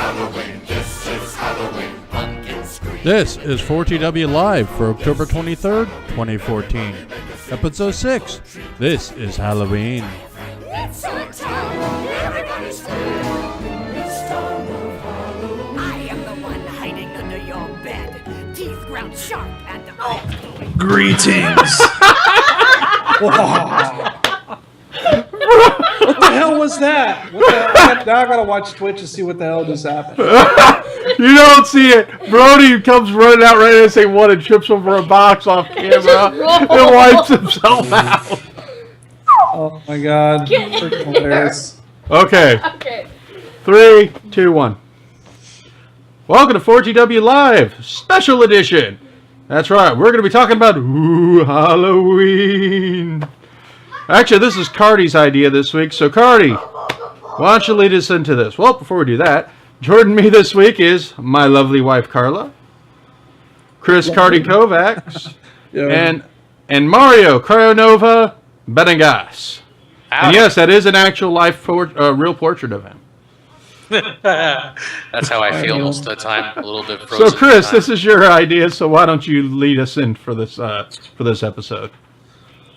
Halloween. This is Halloween. Pumpkin scream. This is 4TW Live for October 23rd, 2014. Episode 6. This is Halloween. It's our town. Everybody's free. It's town of Halloween. I am the one hiding under your bed. Teeth ground sharp and Greetings. What the hell was that? Now I gotta watch Twitch to see what the hell just happened. You don't see it. Brody comes running out right as they want and trips over a box off camera and wipes himself out. Oh my god. Freaking hilarious. Okay. Okay. 3, 2, 1. Welcome to 4TW Live, Special Edition. That's right, we're going to be talking about Halloween. Actually, this is Carty's idea this week, so Carty, why don't you lead us into this? Well, before we do that, joining me this week is my lovely wife, Karla, Chris Carty Kovacs, and Mario Cryonova Benegas. And yes, that is an actual life real portrait of him. That's how I feel most of the time. A little bit frozen. So, Chris, this is your idea. So, why don't you lead us in for this episode?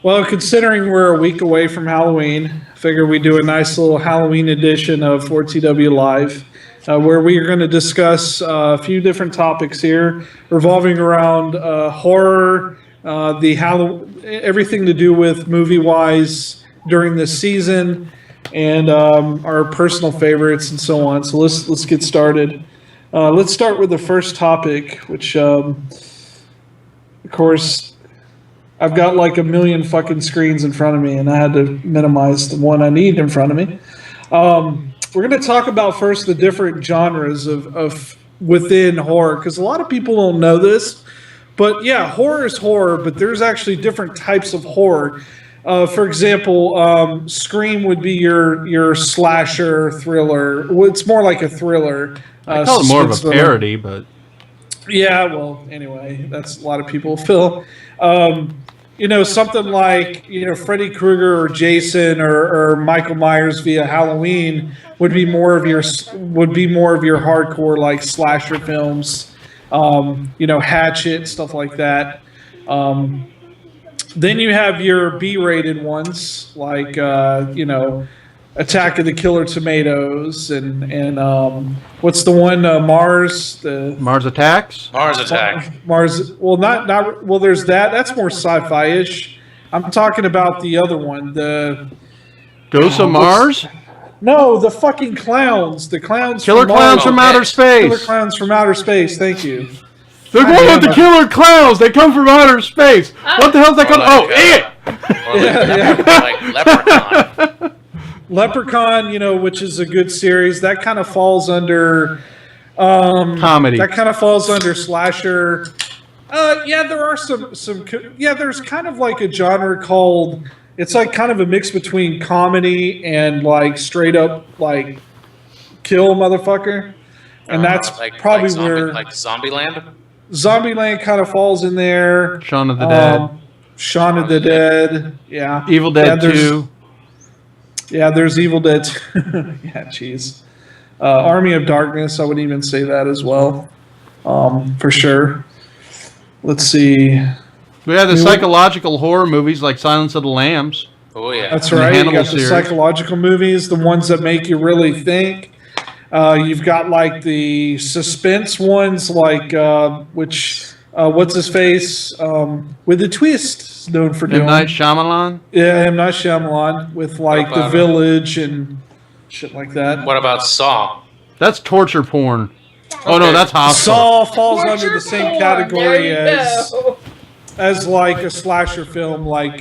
Well, considering we're a week away from Halloween, I figure we do a nice little Halloween edition of 4TW Live, where we are going to discuss a few different topics here, revolving around horror, everything to do with movie-wise during this season, and our personal favorites and so on. So let's get started. Let's start with the first topic, which, of course, I've got like a million fucking screens in front of me, and I had to minimize the one I need in front of me. We're going to talk about first the different genres of within horror, because a lot of people don't know this. But yeah, horror is horror, but there's actually different types of horror. For example, Scream would be your slasher thriller. Well, it's more like a thriller. I call it more of a parody, but... Yeah, well, anyway, that's a lot of people feel. Something like, Freddy Krueger or Jason or Michael Myers via Halloween would be more of your hardcore, like, slasher films. Hatchet, stuff like that. Then you have your B-rated ones, like, Attack of the Killer Tomatoes and what's the one, Mars? Mars Attacks? Mars Attack. Mars, well, well, there's that. That's more sci-fi-ish. I'm talking about the other one, the... Ghosts of Mars? No, the fucking clowns. The clowns Killer Clowns from Outer Space. Killer Clowns from Outer Space, thank you. They're going with the killer clowns. They come from outer space. What the hell's that called? Oh, it! Like Leprechaun. Leprechaun, which is a good series. That kind of falls under... comedy. That kind of falls under slasher. There are some... there's kind of like a genre called... It's like kind of a mix between comedy and like straight up like kill motherfucker. And that's probably where... Like Zombieland? Zombieland kind of falls in there. Shaun of the Dead. Shaun of the Dead. Yeah. Evil Dead 2. Yeah, there's Evil Dead 2. Yeah, jeez. Army of Darkness, I would even say that as well. For sure. Let's see. We have the psychological horror movies like Silence of the Lambs. Oh, yeah. That's right. You got the psychological movies, the ones that make you really think. You've got like the suspense ones, like what's his face with the twist known for doing. M. Night Shyamalan. Yeah, M. Night Shyamalan with like The Village and shit like that. What about Saw? That's torture porn. Oh no, that's Hostel. Saw falls under the same category as like a slasher film, like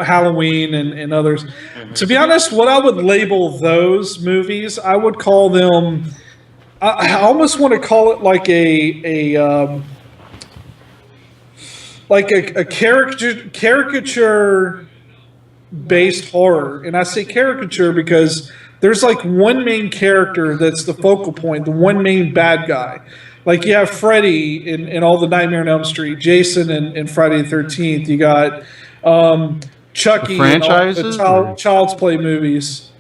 Halloween and others. To be honest, what I would label those movies, I would call them. I almost want to call it like a caricature based horror, and I say caricature because there's like one main character that's the focal point, the one main bad guy. Like you have Freddy in all the Nightmare on Elm Street, Jason in Friday the 13th. You got Chucky, the franchises, and all the Child's Play movies.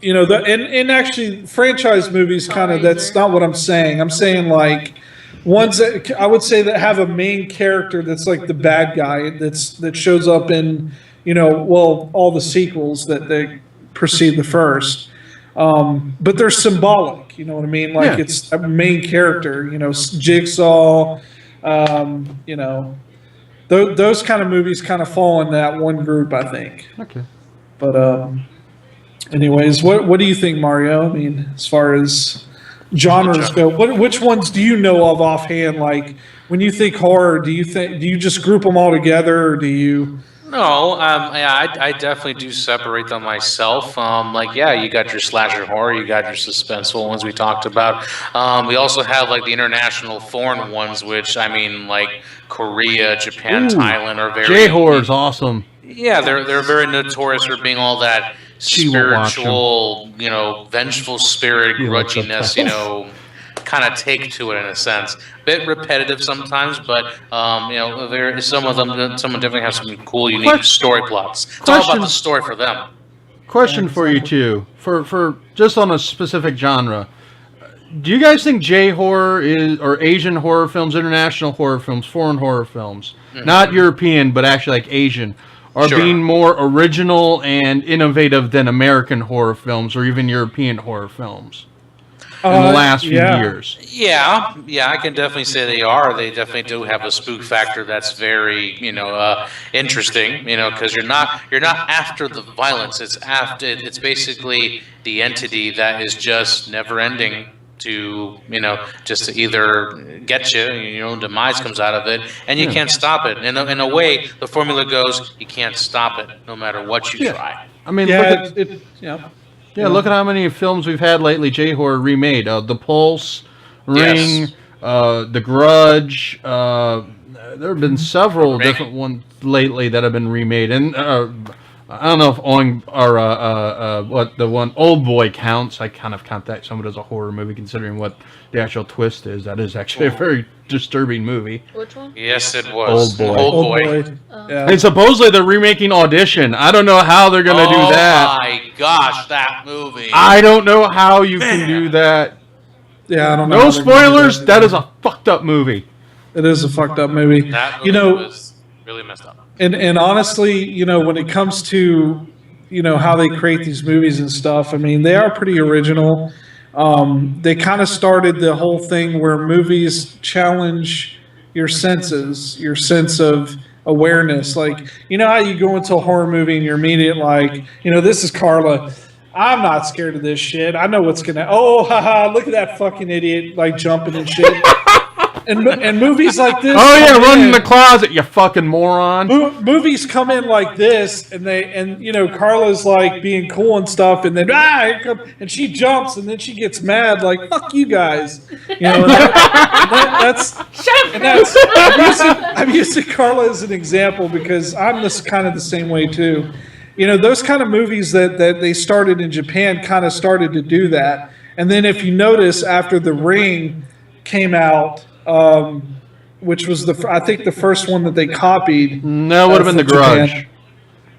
you know, and actually franchise movies kind of, that's not what I'm saying. I'm saying like ones that I would say that have a main character that's like the bad guy that shows up in, you know, well, all the sequels that they precede the first. But they're symbolic, you know what I mean? Like it's a main character, you know, Jigsaw, you know, those kind of movies kind of fall in that one group, I think. Okay. But anyways, what do you think, Mario? I mean, as far as genres go, which ones do you know of offhand? Like when you think horror, do you just group them all together, or do you? No, yeah, I definitely do separate them myself. Like, yeah, you got your slasher horror, you got your suspenseful ones we talked about. We also have like the international foreign ones, which I mean, like Korea, Japan, Thailand are very. J-horror's awesome. Yeah, they're very notorious for being all that spiritual, you know, vengeful spirit, grudginess, you know, kind of take to it in a sense. Bit repetitive sometimes, but you know, some of them definitely have some cool, unique story plots. It's all about the story for them. Question for you two, for just on a specific genre. Do you guys think J-horror is, or Asian horror films, international horror films, foreign horror films, not European, but actually like Asian, are being more original and innovative than American horror films or even European horror films in the last few years? Yeah, I can definitely say they are. They definitely do have a spook factor that's very, you know, interesting. You know, because you're not after the violence. It's basically the entity that is just never ending to, you know, just to either get you, your own demise comes out of it, and you can't stop it. In a way, the formula goes, you can't stop it, no matter what you try. I mean, look at how many films we've had lately, J-horror remade. The Pulse, Ring, The Grudge. There have been several different ones lately that have been remade, and I don't know if what the one Old Boy counts. I kind of count that somewhat as a horror movie, considering what the actual twist is. That is actually a very disturbing movie. Which one? Yes, it was. Old Boy. Old Boy. Yeah. And supposedly they're remaking Audition. I don't know how they're going to do that. Oh my gosh, that movie. I don't know how you can do that. Yeah, I don't know. No spoilers. That is a fucked up movie. It is a fucked up movie. That movie You know, was really messed up. and honestly, you know, when it comes to, you know, how they create these movies and stuff, I mean, they are pretty original. They kind of started the whole thing where movies challenge your senses, your sense of awareness. Like, you know how you go into a horror movie and you're immediate like, you know, this is Karla. I'm not scared of this shit. I know what's gonna. Oh, haha! Look at that fucking idiot, like jumping and shit. And movies like this. Oh yeah, run in the closet, you fucking moron. Movies come in like this, and you know, Karla's like being cool and stuff, and then here come, and she jumps, and then she gets mad, like fuck you guys, you know. I'm using Karla as an example because I'm this kind of the same way too. You know, those kind of movies that they started in Japan kind of started to do that, and then if you notice after The Ring came out. Which was I think the first one that they copied. No, it would have been The Grudge. Japan.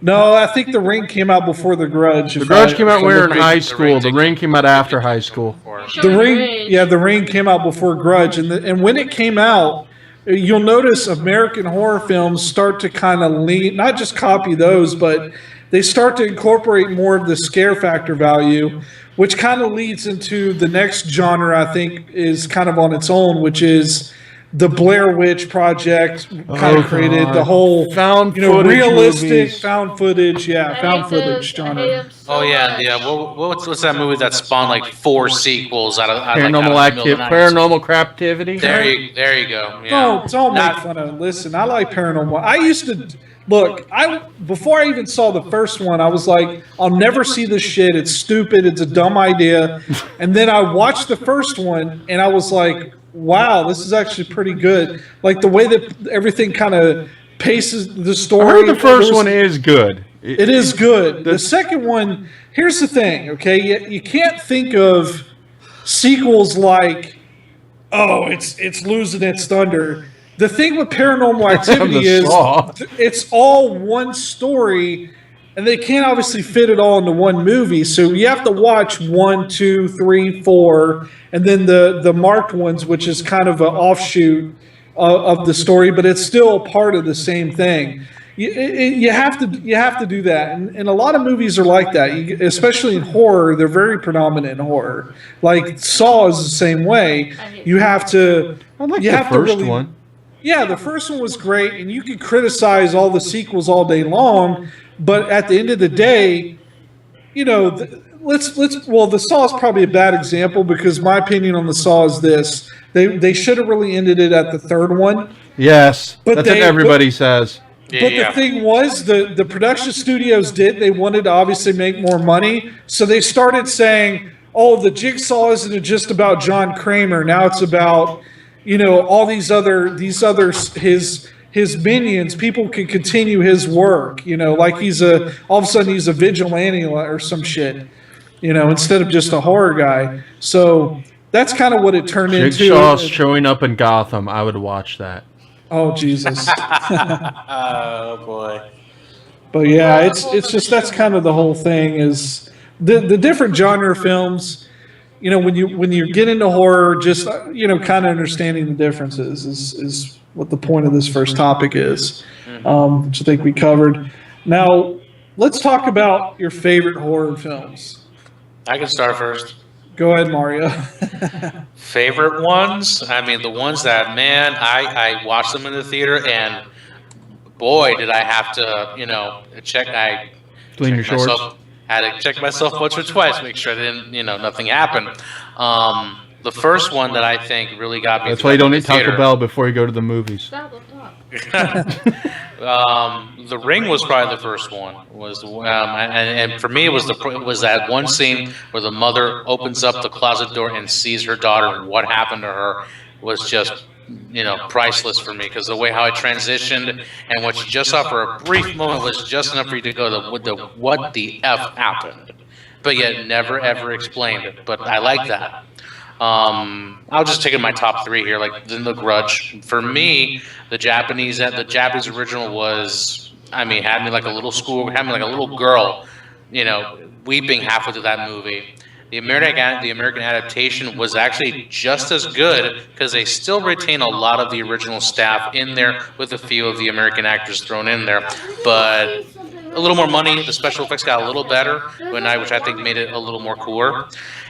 No, I think The Ring came out before The Grudge. The Grudge came out when we were in high school. The Ring came out after high school. The Ring came out before Grudge, and when it came out, you'll notice American horror films start to kind of lean, not just copy those, but they start to incorporate more of the scare factor value, which kind of leads into the next genre I think is kind of on its own, which is the Blair Witch Project kind of created the whole found footage realistic movies. Found footage genre. Oh yeah. What's that movie that spawned like 4 sequels out of Paranormal Captivity? There you go. Yeah. Don't make fun of it. Listen, I like paranormal. I used to look. Before I even saw the first one, I was like, I'll never see this shit. It's stupid. It's a dumb idea. And then I watched the first one, and I was like, wow, this is actually pretty good. Like the way that everything kind of paces the story. I heard the first one is good. It is good. The second one, here's the thing, okay? You can't think of sequels like, oh, it's losing its thunder. The thing with Paranormal Activity is it's all one story, and they can't obviously fit it all into one movie. So you have to watch 1, 2, 3, 4, and then the marked ones, which is kind of an offshoot of the story, but it's still a part of the same thing. You have to do that, and a lot of movies are like that. Especially in horror, they're very predominant in horror. Like Saw is the same way. You have to. I like you the have first to really, one. Yeah, the first one was great, and you could criticize all the sequels all day long, but at the end of the day, you know, the Saw is probably a bad example because my opinion on the Saw is this: they should have really ended it at the third one. Yes, But that's what they- everybody says. But the thing was, the production studios they wanted to obviously make more money, so they started saying, "Oh, the Jigsaw isn't just about John Kramer. Now it's about, you know, all these other his minions. People can continue his work. You know, like all of a sudden he's a vigilante or some shit. You know, instead of just a horror guy. So that's kind of what it turned Jigsaw into. showing up in Gotham. I would watch that. Oh Jesus! Oh boy. But yeah, it's just that's kind of the whole thing is the different genre films. You know, when you get into horror, just you know, kind of understanding the differences is what the point of this first topic is, which I think we covered. Now, let's talk about your favorite horror films. I can start first. Go ahead, Mario. Favorite ones? I mean, the ones that, man, I watched them in the theater, and boy, did I have to, you know, Clean your shorts. Had to check myself once or twice, make sure I didn't, you know, nothing happened. The first one that I think really got me. That's why you don't eat Taco theater, Bell before you go to the movies. Stop, stop. The Ring was probably the first one. And for me, it was that one scene where the mother opens up the closet door and sees her daughter, and what happened to her was just, you know, priceless for me, because the way how it transitioned and what you just saw for a brief moment was just enough for you to go what the F happened, but yet never ever explained it. But I like that. I'll just take in my top three here, like The Grudge. For me, the Japanese original was, I mean, had me like a little girl, you know, weeping halfway through that movie. The American adaptation was actually just as good because they still retain a lot of the original staff in there with a few of the American actors thrown in there, but a little more money. The special effects got a little better, which I think made it a little more cooler.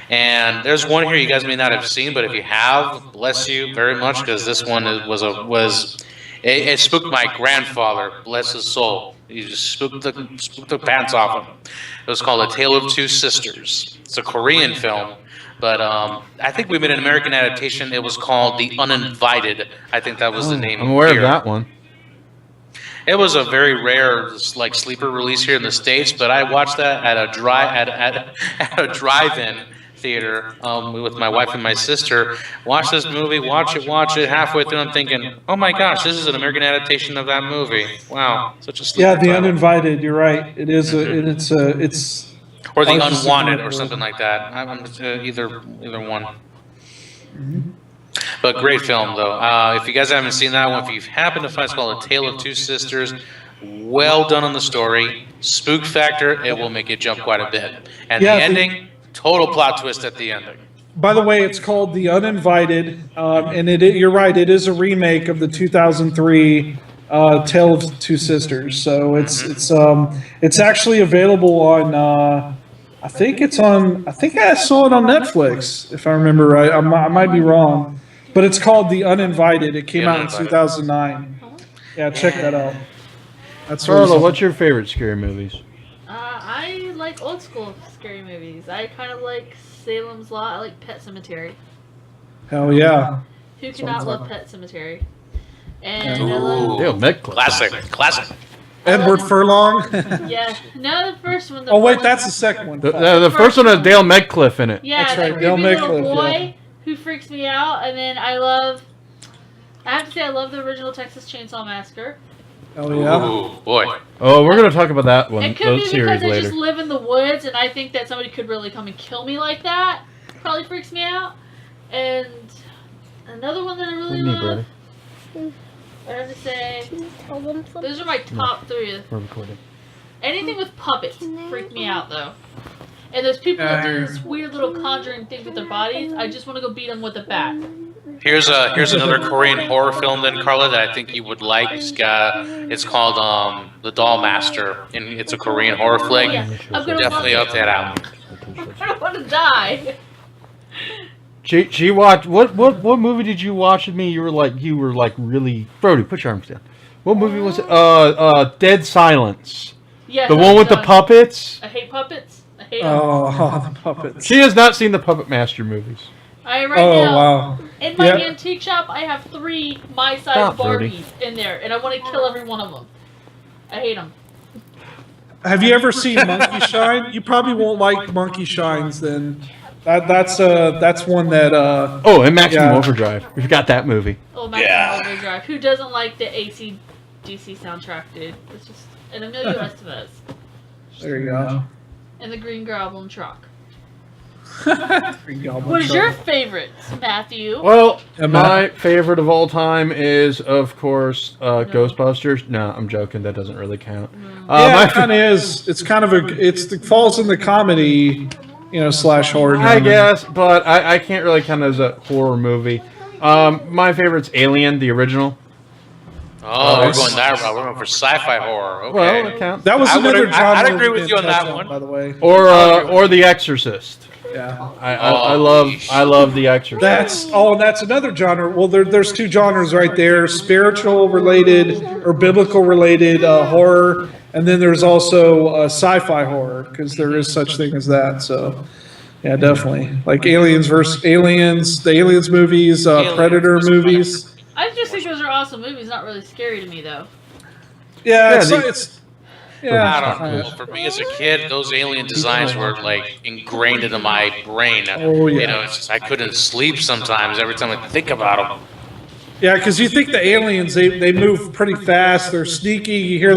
And there's one here you guys may not have seen, but if you have, bless you very much, because this one it spooked my grandfather, bless his soul. He just spooked the pants off him. It was called A Tale of Two Sisters. It's a Korean film, but I think we made an American adaptation. It was called The Uninvited. I think that was the name. I'm aware here. of that one. It was a very rare, like, sleeper release here in the States, but I watched that at a drive-in theater with my wife and my sister. Watch this movie, watch it. Halfway through, I'm thinking, oh my gosh, this is an American adaptation of that movie. Wow, such a sleeper Yeah, The title. Uninvited. You're right. It is. It's. Or The I was just Unwanted thinking or of- something like that. I'm either one. But great film, though. If you guys haven't seen that one, if you happen to find, it's called A Tale of Two Sisters. Well done on the story. Spook factor, it will make you jump quite a bit. And Yeah, the ending, total plot twist at the ending. By the way, it's called The Uninvited, and you're right. It is a remake of the 2003 Tale of Two Sisters. So it's actually available on. I think I saw it on Netflix, if I remember right. I might be wrong, but it's called The Uninvited. It came out in 2009. Yeah, check that out. That's Carla, what's your favorite scary movies? I like old school scary movies. I kind of like Salem's Lot. I like Pet Cemetery. Hell yeah. Who cannot love Pet Cemetery? And I Ooh. love, Dale Metcalfe. Classic. Edward Furlong. yeah, no, the first one. Oh wait, that's the second one. The first one has Dale Metcalfe in it. Yeah, That's that right, Dale creepy little Metcalfe, boy yeah. who freaks me out. And then I have to say, I love the original Texas Chainsaw Massacre. Hell yeah. Ooh, boy. Oh, we're gonna talk about that one, It could those be series because I later. just live in the woods, and I think that somebody could really come and kill me like that. Probably freaks me out. And another one that I really What do you love, need, I have to say, Tell them something. those are my top three. We're recording. Anything with puppets freak me out, though. And there's people that do this weird little conjuring thing with their bodies. I just want to go beat them with a bat. Here's another Korean horror film then, Carla, that I think you would like. It's called The Doll Master, and it's a Korean horror flick. Yeah, I'm gonna Definitely love up that out. I don't want to die. She watched what movie did you watch with me? You were like really Brody. Put your arms down. What movie was it? Dead Silence. Yeah, The one with the puppets. I hate puppets. I hate them. Oh, the puppets. She has not seen the Puppet Master movies. Now, Wow. in my Yep. antique shop, I have 3 my-size Stop, Barbies Birdie. in there, and I want to kill every one of them. I hate them. Have you ever seen Monkey Shine? You probably won't like Monkey Shines then. That's one that Oh, and Maximum Yeah. Overdrive. We forgot that movie. Oh, Maximum Overdrive. Who doesn't like the AC/DC soundtrack, dude? It's just an Emilio Estevez there you go. and the Green Goblin truck. Green Goblin What is truck. your favorite, Matthew? Well, Yeah, my favorite of all time is, of course, Ghostbusters. No, I'm joking. That doesn't really count. Yeah, my it kind of is. It's kind of it falls in the comedy, slash horror. I genre. guess, but I can't really count it as a horror movie. My favorite's Alien, the original. Oh, we're going that route. We're going for sci-fi horror. Okay. Well, it counts. That was I another would- genre. I'd agree we with you on didn't touch that one. by the way. Or The Exorcist. Yeah. I love The Exorcist. That's another genre. Well, there's 2 genres right there: spiritual related or biblical related horror, and then there's also sci-fi horror, because there is such thing as that. So, yeah, definitely like Aliens versus Aliens, the Aliens movies, Predator versus movies. I just think those are awesome movies. Not really scary to me, though. Yeah, Yeah, it's yeah. I don't know. For me as a kid, those alien designs were like ingrained into my brain. Oh, yeah. You know, it's just, I couldn't sleep sometimes every time I think about them. Yeah, because you think the aliens, they move pretty fast. They're sneaky. You hear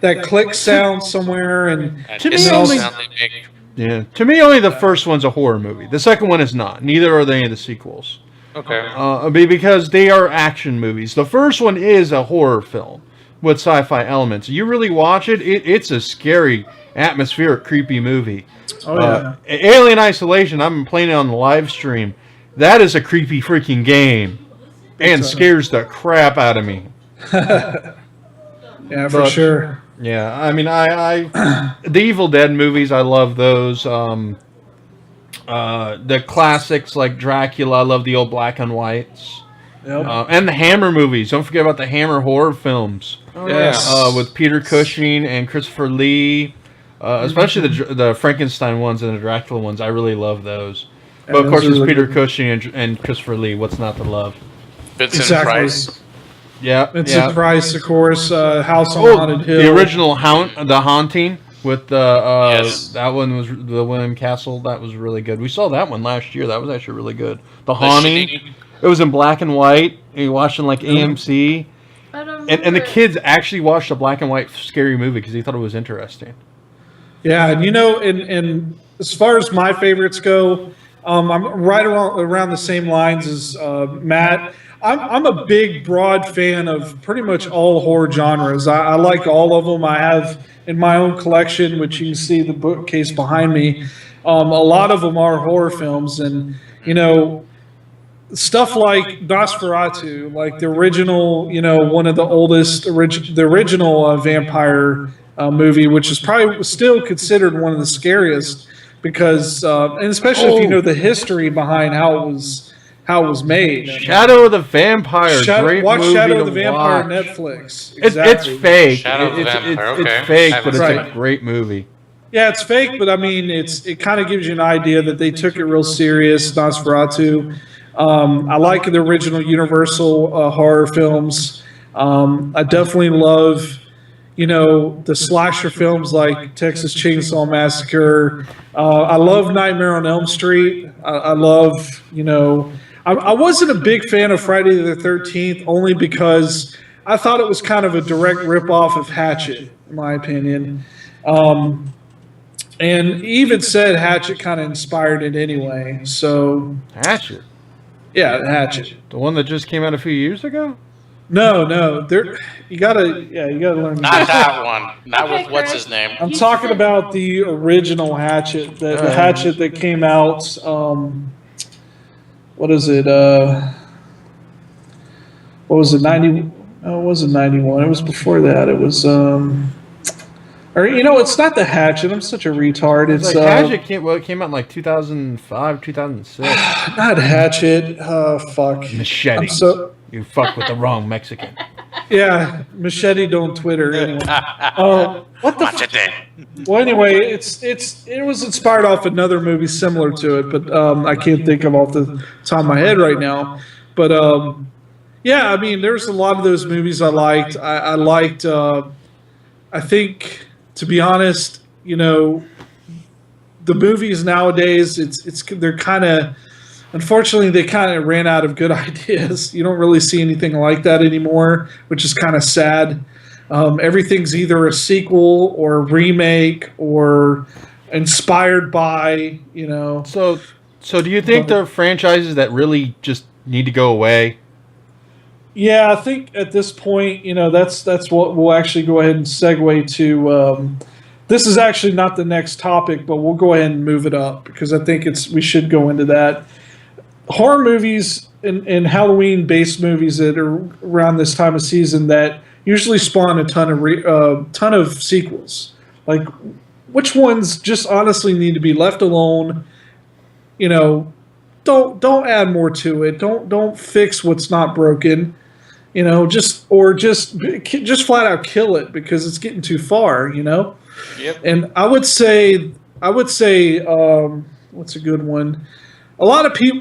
that click sound somewhere, and To me, It's only- sound they make. Yeah. To me, only the first one's a horror movie. The second one is not. Neither are any of the sequels. Okay. Because they are action movies. The first one is a horror film with sci-fi elements. You really watch it, it's a scary, atmospheric, creepy movie. oh yeah, Alien Isolation, I'm playing it on the live stream. That is a creepy freaking game. And scares the crap out of me. yeah, for but- sure. Yeah, I mean, I the Evil Dead movies, I love those. The classics like Dracula, I love the old black and whites. Yep. And the Hammer movies. Don't forget about the Hammer horror films. Yes. With Peter Cushing and Christopher Lee. Especially the Frankenstein ones and the Dracula ones. I really love those. Yeah, But of course, those are it's really Peter good. Cushing and Christopher Lee. What's not to love? Vincent Exactly. Price. Yeah. Vincent yeah. Price, of course. House on Oh, Haunted Hill. the original The Haunting with Yes. that one was the William Castle. That was really good. We saw that one last year. That was actually really good. The Haunting. Shining. It was in black and white. And you watched it like AMC. I don't And the remember. kids actually watched a black and white scary movie because they thought it was interesting. Yeah, and and as far as my favorites go, I'm right around the same lines as Matt. I'm a big, broad fan of pretty much all horror genres. I like all of them. I have in my own collection, which you can see the bookcase behind me. A lot of them are horror films, and stuff like Nosferatu, like the original, one of the oldest, the original vampire movie, which is probably still considered one of the scariest, because, and especially if you know the history behind how it was made. Shadow of the Vampire. Great Watch movie Shadow to of the Vampire watch. Netflix. It's Exactly. fake. Shadow of the Vampire, okay. It's fake, but it's Right. a great movie. Yeah, it's fake, but I mean, it kind of gives you an idea that they took it real serious. Nosferatu. I like the original Universal horror films. I definitely love, the slasher films like Texas Chainsaw Massacre. I love Nightmare on Elm Street. I love, I wasn't a big fan of Friday the 13th, only because I thought it was kind of a direct ripoff of Hatchet, in my opinion. And he even said Hatchet kind of inspired it anyway. So, Hatchet. yeah, Hatchet. The one that just came out a few years ago? No, there. You gotta learn. Not that one. Not Okay, with what's Chris. his name. I'm You talking said about no. the original Hatchet, the Hatchet that came out. What is it? What was it? 90? No, it wasn't 91. It was before that. It was or it's not the Hatchet. I'm such a retard. It's Like Hatchet came out in like 2005, 2006. not Hatchet. Fuck. Machete. I'm so You fuck with the wrong Mexican. yeah. Machete on Twitter. Anyway. What the? Watch it then. Well, anyway, it was inspired off another movie similar to it, but I can't think of off the top of my head right now. But yeah, I mean, there's a lot of those movies I liked. I liked. I think, to be honest, the movies nowadays, they're kind of. Unfortunately, they kind of ran out of good ideas. You don't really see anything like that anymore, which is kind of sad. Everything's either a sequel or a remake or inspired by, So do you think there are franchises that really just need to go away? Yeah, I think at this point, that's what we'll actually go ahead and segue to. This is actually not the next topic, but we'll go ahead and move it up because I think we should go into that. Horror movies and Halloween-based movies that are around this time of season that usually spawn a ton of sequels. Like, which ones just honestly need to be left alone? Don't add more to it. Don't fix what's not broken. Just flat out kill it because it's getting too far. Yep. And I would say, what's a good one?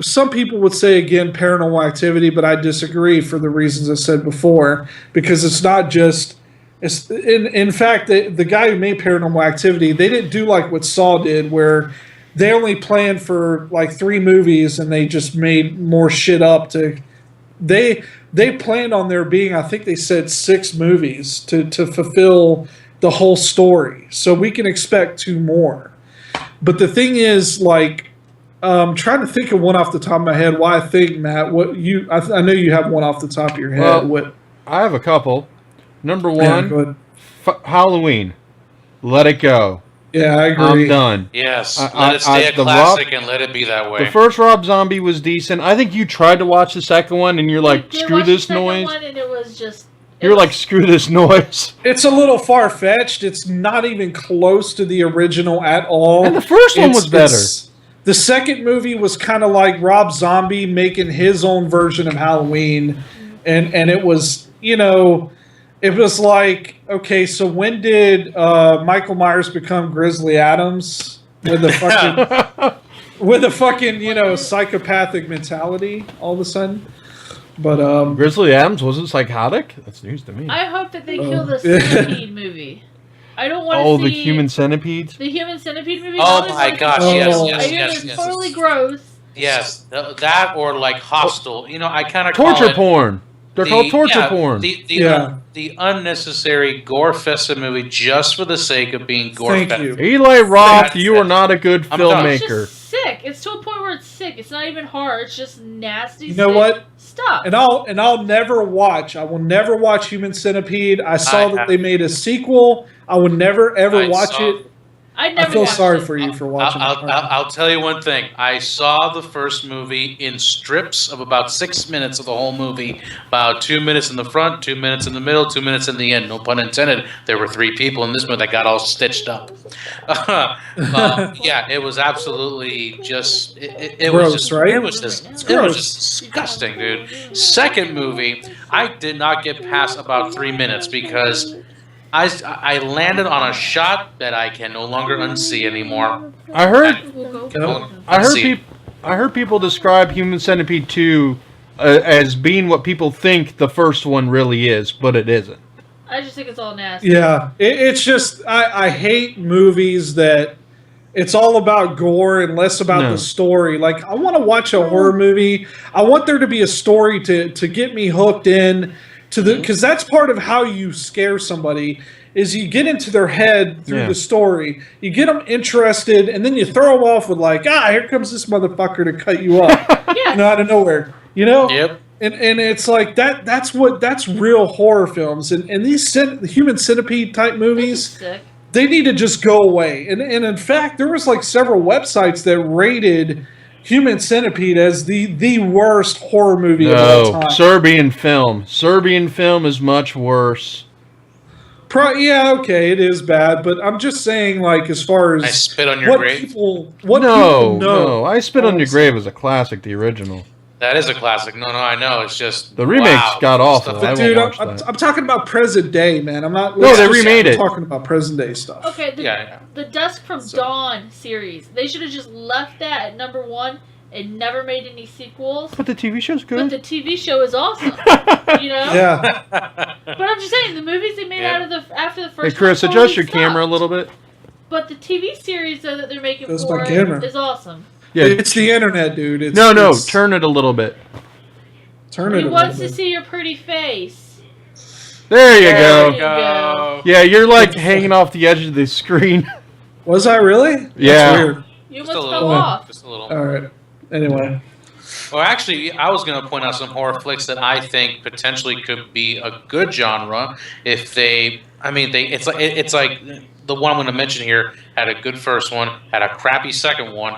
Some people would say again Paranormal Activity, but I disagree for the reasons I said before because it's not just. In fact, the guy who made Paranormal Activity, they didn't do like what Saw did, where they only planned for like 3 movies and they just made more shit up to. They planned on there being, I think they said 6 movies to fulfill the whole story, so we can expect 2 more. But the thing is, like. Trying to think of one off the top of my head. Why I think, Matt? I know you have one off the top of your head. Well, I have a couple. Number Yeah, one, go ahead. Halloween. Let it go. Yeah, I agree. I'm done. Yes. I- Let it stay a the classic and let it be that way. The first Rob Zombie was decent. I think you tried to watch the second one and you're like, I did screw watch the this second noise. one and it was just. You're like, screw this noise. It's a little far fetched. It's not even close to the original at all. And the first one was better. The second movie was kind of like Rob Zombie making his own version of Halloween, and it was it was like, okay, so when did Michael Myers become Grizzly Adams with the fucking psychopathic mentality all of a sudden? But Grizzly Adams wasn't psychotic? That's news to me. I hope that they kill the Centipede movie. I don't want to Oh, see the human centipedes? the Human Centipede movie. Oh That was my like- gosh! Oh. Yes, I yes, hear yes, they're yes. totally gross. Yes, that or like Hostel. I kind of Torture porn. They're called torture porn. The unnecessary gore-fested movie just for the sake of being Thank gore-fested. you. Eli Roth, That's you it. are not a good I'm done. It's filmmaker. just sick. It's to a point where it's sick. It's not even horror. It's just nasty. You know sick what? Stuff. And I'll never watch. I will never watch Human Centipede. I saw that have- they made a sequel. I would never ever watch it. I I never feel watched sorry it. for you for watching. I'll tell you one thing. I saw the first movie in strips of about 6 minutes of the whole movie. About 2 minutes in the front, 2 minutes in the middle, 2 minutes in the end. No pun intended. There were 3 people in this movie that got all stitched up. Yeah, it was absolutely just. It Gross, was just, right? It was just. It was just disgusting, dude. Second movie, I did not get past about 3 minutes because. I landed on a shot that I can no longer unsee anymore. I heard Unsee. I heard people describe Human Centipede 2 as being what people think the first one really is, but it isn't. I just think it's all nasty. Yeah, it's just I hate movies that it's all about gore and less about the story. Like, I want to watch a horror movie. I want there to be a story to get me hooked in to the, because that's part of how you scare somebody is you get into their head through the story. You get them interested, and then you throw them off with like, here comes this motherfucker to cut you up, Yes. out of nowhere. Yep. And it's like that's real horror films, and these human centipede type This is movies, sick. they need to just go away. And in fact, there was like several websites that rated Human Centipede as the worst horror movie of all No, time. Serbian film. Serbian film is much worse. Yeah, okay, it is bad, but I'm just saying, like, as far as I Spit on Your Grave? people No, know. no. I Spit on Your Honestly. Grave is a classic, the original. That is a classic. No, I know. It's just The remakes wow. got awful. Stuff I that- won't Dude, watch I'm that. talking about present day, man. I'm not. No, they I'm remade it. talking about present day stuff. Okay, Yeah. the Dusk from Dawn series. They should have just left that at #1 and never made any sequels. But the TV show's But good. the TV show is awesome. You know? Yeah, But I'm just saying, the movies they made Yeah. out of after the Hey, first Chris, one adjust totally your camera a sucked. little bit. But the TV series though, that they're making That's for my it camera. is awesome. Yeah. it's the internet, dude. It's, No, it's- turn it a little bit. turn it. He a wants little to bit. see your pretty face. There you There go. you go. Yeah, you're like hanging off the edge of the screen. Was I really? Yeah. That's weird. You Just a must little. go off. Just a little. All right. Anyway, Well, actually, I was going to point out some horror flicks that I think potentially could be a good genre if they. I mean, it's like the one I'm going to mention here had a good first one, had a crappy second one.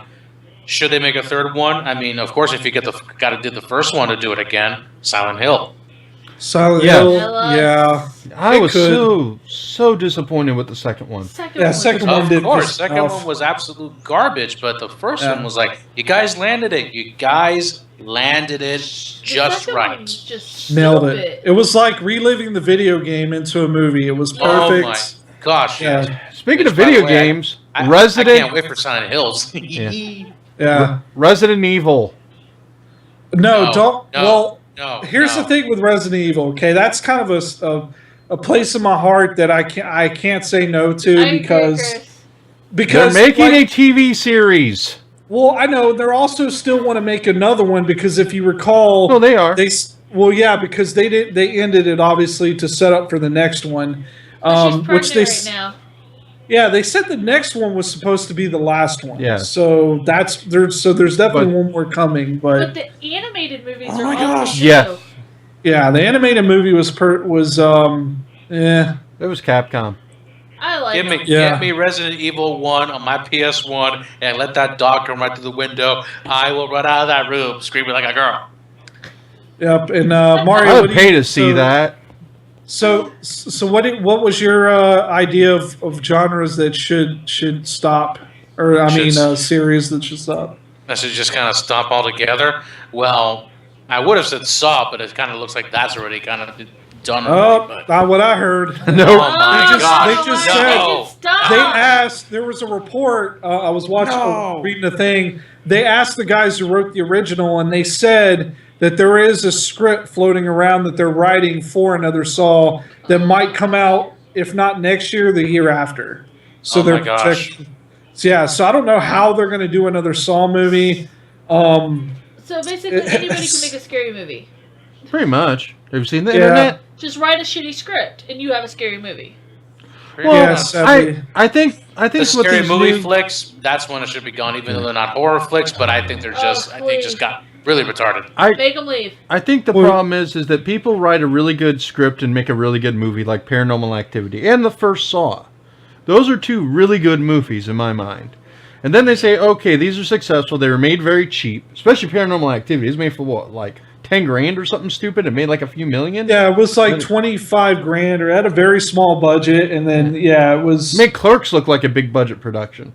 Should they make a third one? I mean, of course, if you got to do the first one to do it again, Silent Hill. Silent Yeah. Hill. Hello. Yeah. I It was could. so disappointed with the second one. Second Yeah, one was second good. one Of did course, just second off. one was absolute garbage, but the first Yeah. one was like, you guys landed it. You guys landed it The just second right. one was just Nailed stupid. it. It was like reliving the video game into a movie. It was Oh perfect. my gosh! Yeah. yes. Speaking Which, of by the video way, games, I can't Resident wait for Silent Hills. Yeah. Resident Evil. No, No, don't. no, Well, no. here's no. the thing with Resident Evil. Okay, that's kind of a place in my heart that I can't say no to I agree, because Chris. They're making like, a TV series. Well, I know they're also still want to make another one because if you recall, Well, they are. because they ended it obviously to set up for the next one, But she's which they pregnant right now. yeah they said the next one was supposed to be the last one. Yeah. So there's definitely But- one more coming, But the animated movies Oh are my awesome gosh. too. Yeah. yeah, the animated movie was It was Capcom. I like them. Yeah. Get me Resident Evil 1 on my PS1 and let that dog come right through the window. I will run out of that room screaming like a girl. Yep, and Mario. I what would do pay you- to see that. So what was your idea of genres that should stop, or I mean series that should stop? I should just kind of stop altogether. Well, I would have said Saw, but it kind of looks like that's already kind of done. Oh, already, but- not what I heard. No. Oh my They just- gosh! they just no. said- Stop. They asked. There was a report. I was reading the thing. They asked the guys who wrote the original, and they said that there is a script floating around that they're writing for another Saw that might come out, if not next year, the year after. So Oh my they're gosh. So yeah. So I don't know how they're going to do another Saw movie. So basically, anybody can It's- make a scary movie. Pretty much. Have you seen the Yeah. internet? Just write a shitty script, and you have a scary movie. Pretty Well, much. Yes, sadly. I think the what scary these movie new- flicks, that's when it should be gone, even though they're not horror flicks, but I think they're just, I think please. just got really retarded. Make them leave. I think the Well- problem is that people write a really good script and make a really good movie like Paranormal Activity and the first Saw. Those are two really good movies in my mind. And then they say, okay, these are successful. They were made very cheap, especially Paranormal Activity. It's made for what, like 10 grand or something stupid? It made like a few million? Yeah, it was like 25 grand, or had a very small budget, and then it was. Make Clerks look like a big budget production.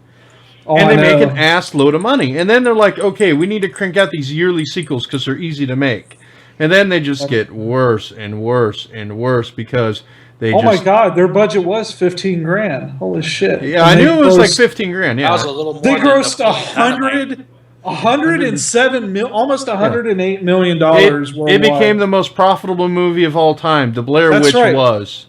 Oh, and I they make know. an ass load of money. And then they're like, okay, we need to crank out these yearly sequels because they're easy to make. And then they just get worse and worse and worse because they Oh just... my God, their budget was 15 grand. Holy shit! Yeah, I And they knew it was like grossed- 15 grand. That was a Yeah. little more They than grossed Napoleon Dynamite. 107 mil, almost 108 million It, dollars. it became the most profitable movie of all time. The Blair That's Witch right. was.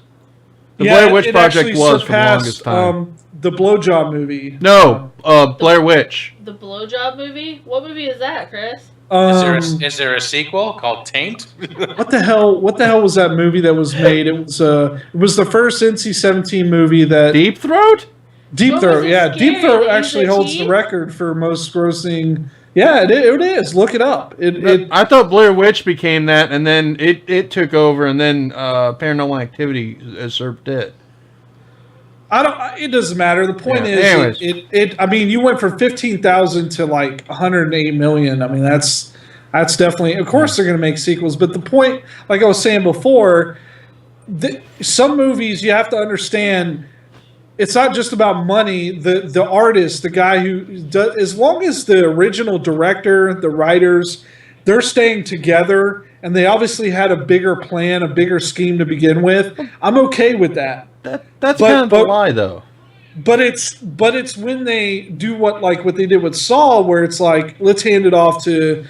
The Blair Witch Project was for the longest time. The Blowjob movie. No, Blair Witch. The blowjob movie? What movie is that, Chris? Is there a sequel called Taint? What the hell? What the hell was that movie that was made? It was the first NC-17 movie that Deep Throat? Deep What Throat. was it Yeah, scary? Deep Throat It was actually a holds the tea? record for most grossing Yeah, it is. Look it up. I thought Blair Witch became that, and then it took over, and then Paranormal Activity usurped it. It doesn't matter. The point is, Anyways. I mean, you went from 15,000 to like 108 million. I mean, that's definitely. Of course, they're going to make sequels, but the point, like I was saying before, some movies you have to understand. It's not just about money. The artist, the guy who does, as long as the original director, the writers, they're staying together, and they obviously had a bigger plan, a bigger scheme to begin with. I'm okay with that. That's kind of the lie, though. But it's when they do what they did with Saw, where it's like, let's hand it off to,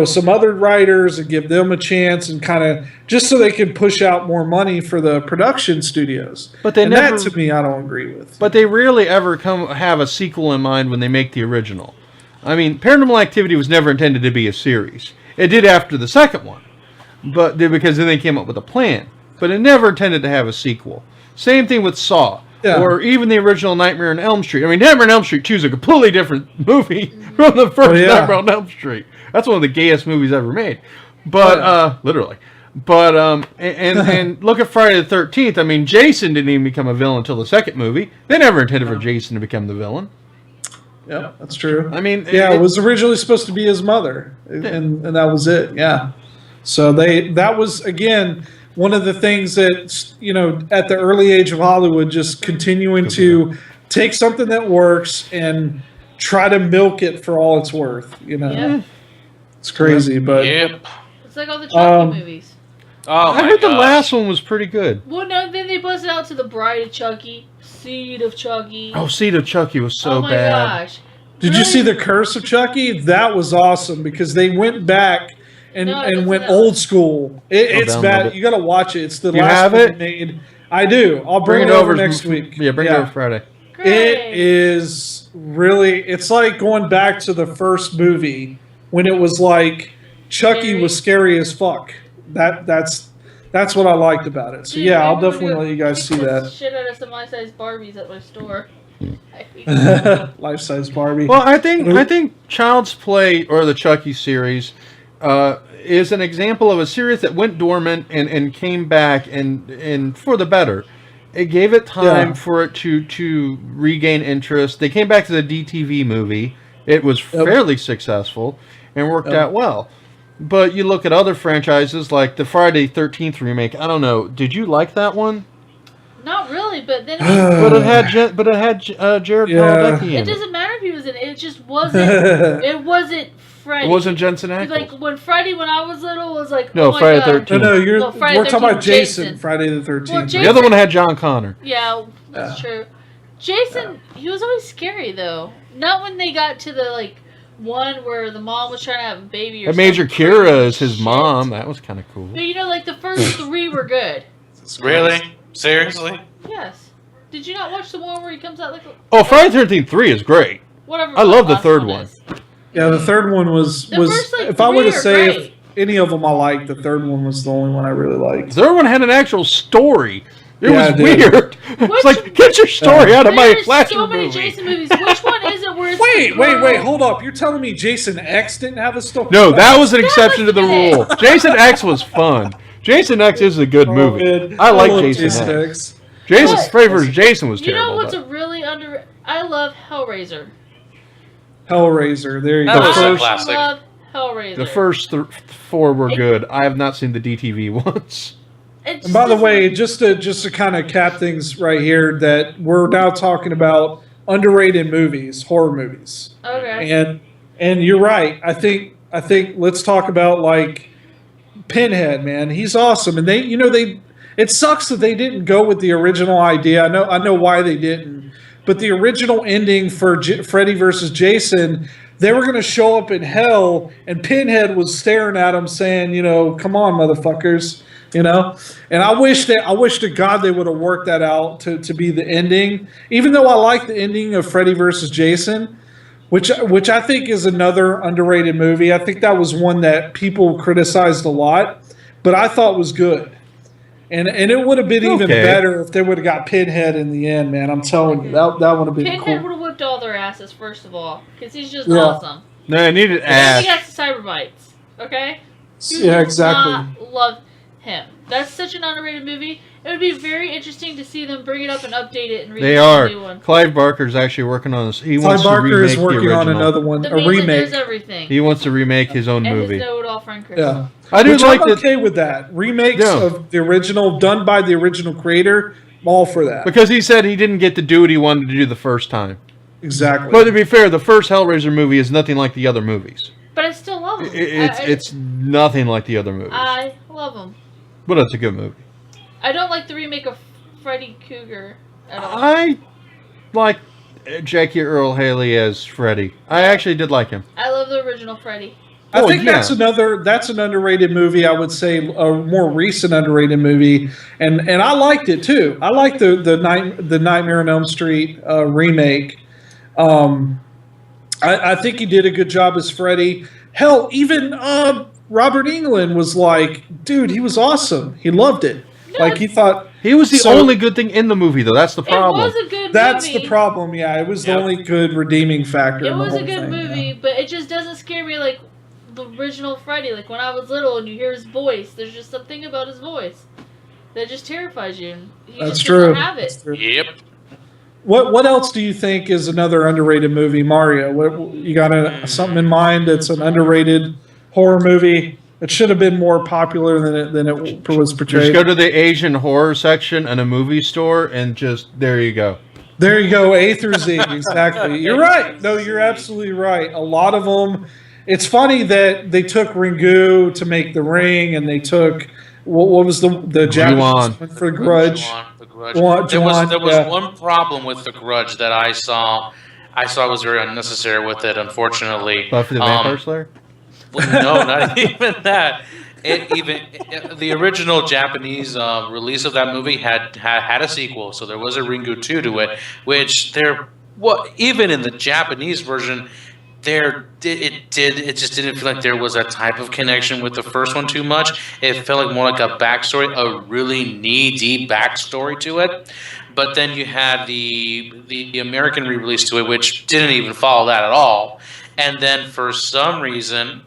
some other writers and give them a chance, and kind of just so they can push out more money for the production studios. But that to me, I don't agree with. But they rarely ever have a sequel in mind when they make the original. I mean, Paranormal Activity was never intended to be a series. It did after the second one, because then they came up with a plan. But it never intended to have a sequel. Same thing with Saw, or even the original Nightmare on Elm Street. I mean, Nightmare on Elm Street 2 is a completely different movie from the first Nightmare on Elm Street. That's one of the gayest movies ever made. But, literally. But, and look at Friday the 13th. I mean, Jason didn't even become a villain until the second movie. They never intended for Jason to become the villain. Yeah, that's true. I mean... Yeah, it was originally supposed to be his mother, and that was it, yeah. So that was, again, one of the things that, at the early age of Hollywood, just continuing to take something that works and try to milk it for all it's worth, Yep. It's crazy, but... Yep. It's like all the Chucky movies. Oh, I heard the last one was pretty good. Well, no, then they busted out to the Bride of Chucky, Seed of Chucky. Oh, Seed of Chucky was so bad. Oh my gosh. Did you see The Curse of Chucky? That was awesome, because they went back and went old school. It's bad. You got to watch it. It's the last one made. I do. I'll bring it over next week. Yeah, bring it over Friday. Great. It is really. It's like going back to the first movie when it was like Chucky was scary as fuck. That's what I liked about it. So Dude, yeah, I'll definitely let you guys see that. Shit out of some life-size Barbies at my store. Life-size Barbie. Well, I think Child's Play, or the Chucky series, is an example of a series that went dormant and came back and for the better. It gave it time for it to regain interest. They came back to the DTV movie. It was fairly successful and worked out well. But you look at other franchises like the Friday 13th remake. I don't know. Did you like that one? Not really, but then but it had Jared Padalecki in it. It doesn't matter if he was in it. It just wasn't. It wasn't Freddy. It wasn't Jensen Ackles. Like when Freddy, when I was little, was like, no, oh my Friday God. the 13th. No, Friday we're talking about Jason. Jason. Friday the 13th. Well, The other one had John Connor. Yeah, that's true. Jason, he was always scary though. Not when they got to the one where the mom was trying to have a baby. Or Major something. Kira is his mom. That was kind of cool. But the first three were good. Really? Seriously? Yes. Did you not watch the one where he comes out like? Oh, Friday the 13th 3 is great. Whatever. I love the last third one. is. Yeah, the third one was. The first, if I were to three are say great. if any of them I liked, the third one was the only one I really liked. The third one had an actual story. It was it did. weird. It's like, get your story out of my There's slasher so many movie. Jason movies. Which one is it where it's Wait, hold up. You're telling me Jason X didn't have a story? No, that was an That exception was to the it. rule. Jason X was fun. Jason X is a good movie. Man. I like love Jason X. X. Jason's favorite Jason was You know terrible. what's a really under? I love Hellraiser. Hellraiser. There you That go. was a first- classic. I love Hellraiser. The first 4 were good. I have not seen the DTV ones. It's And by the just way, like- just to kind of cap things right here, that we're now talking about underrated movies, horror movies, okay. and you're right. I think let's talk about Pinhead, man. He's awesome, and they. It sucks that they didn't go with the original idea. I know why they didn't, but the original ending for Freddy versus Jason, they were going to show up in hell, and Pinhead was staring at him, saying, "Come on, motherfuckers." And I wish to God they would have worked that out to be the ending. Even though I like the ending of Freddy versus Jason, which I think is another underrated movie. I think that was one that people criticized a lot, but I thought was good. And it would have been even better if they would have got Pinhead in the end, man. I'm telling you, that would have been Pinhead cool. would have whipped all their asses first of all, because he's just Yeah. awesome. No, I needed And he Ash. got the cyber bites. Okay. You Yeah, do exactly. not love him. That's such an underrated movie. It would be very interesting to see them bring it up and update it and They remake are. a new one. Clive Barker's actually working on this. He Clive wants to Barker remake is working the on original. another one, The a man that remake. knows everything. He wants to remake his own and movie. his know-it-all friend Chris. Yeah, I do which like I'm that okay with that. Remakes Yeah. of the original, done by the original creator. I'm all for that. because he said he didn't get to do what he wanted to do the first time. Exactly. But to be fair, the first Hellraiser movie is nothing like the other movies. But I still love him. It's nothing like the other movies. I love him. But it's a good movie. I don't like the remake of Freddy Krueger at all. I like Jackie Earl Haley as Freddy. I actually did like him. I love the original Freddy. I Oh, think yeah. that's an underrated movie. I would say a more recent underrated movie, and I liked it too. I liked the Nightmare on Elm Street remake. I think he did a good job as Freddy. Hell, even Robert Englund was like, dude, he was awesome. He loved it. Like he thought He was the So- only good thing in the movie, though. That's the problem. It was a good that's movie. the problem. Yeah, it was the Yep. only good redeeming factor. It in the was a whole good thing, movie, yeah. but it just doesn't scare me like the original Freddy. Like when I was little and you hear his voice, there's just something about his voice that just terrifies you. And he That's just true. doesn't have it. That's true. Yep. What else do you think is another underrated movie, Mario? What, you got something in mind that's an underrated horror movie that should have been more popular than it was portrayed? Just go to the Asian horror section in a movie store and just, there you go. There you go, A through Z, exactly. You're right. No, you're absolutely right. A lot of them. It's funny that they took Ringu to make The Ring, and they took what was the Japanese one for Grudge. The Grudge. Juan, There was yeah. one problem with the Grudge that I saw. I saw was very unnecessary with it. Unfortunately, Buffy the Vampire Slayer? Well, no, not even that. The original Japanese release of that movie had a sequel, so there was a Ringu 2 to it, which even in the Japanese version, it just didn't feel like there was a type of connection with the first one too much. It felt like more like a backstory, a really knee-deep backstory to it. But then you had the American re-release to it, which didn't even follow that at all. And then for some reason,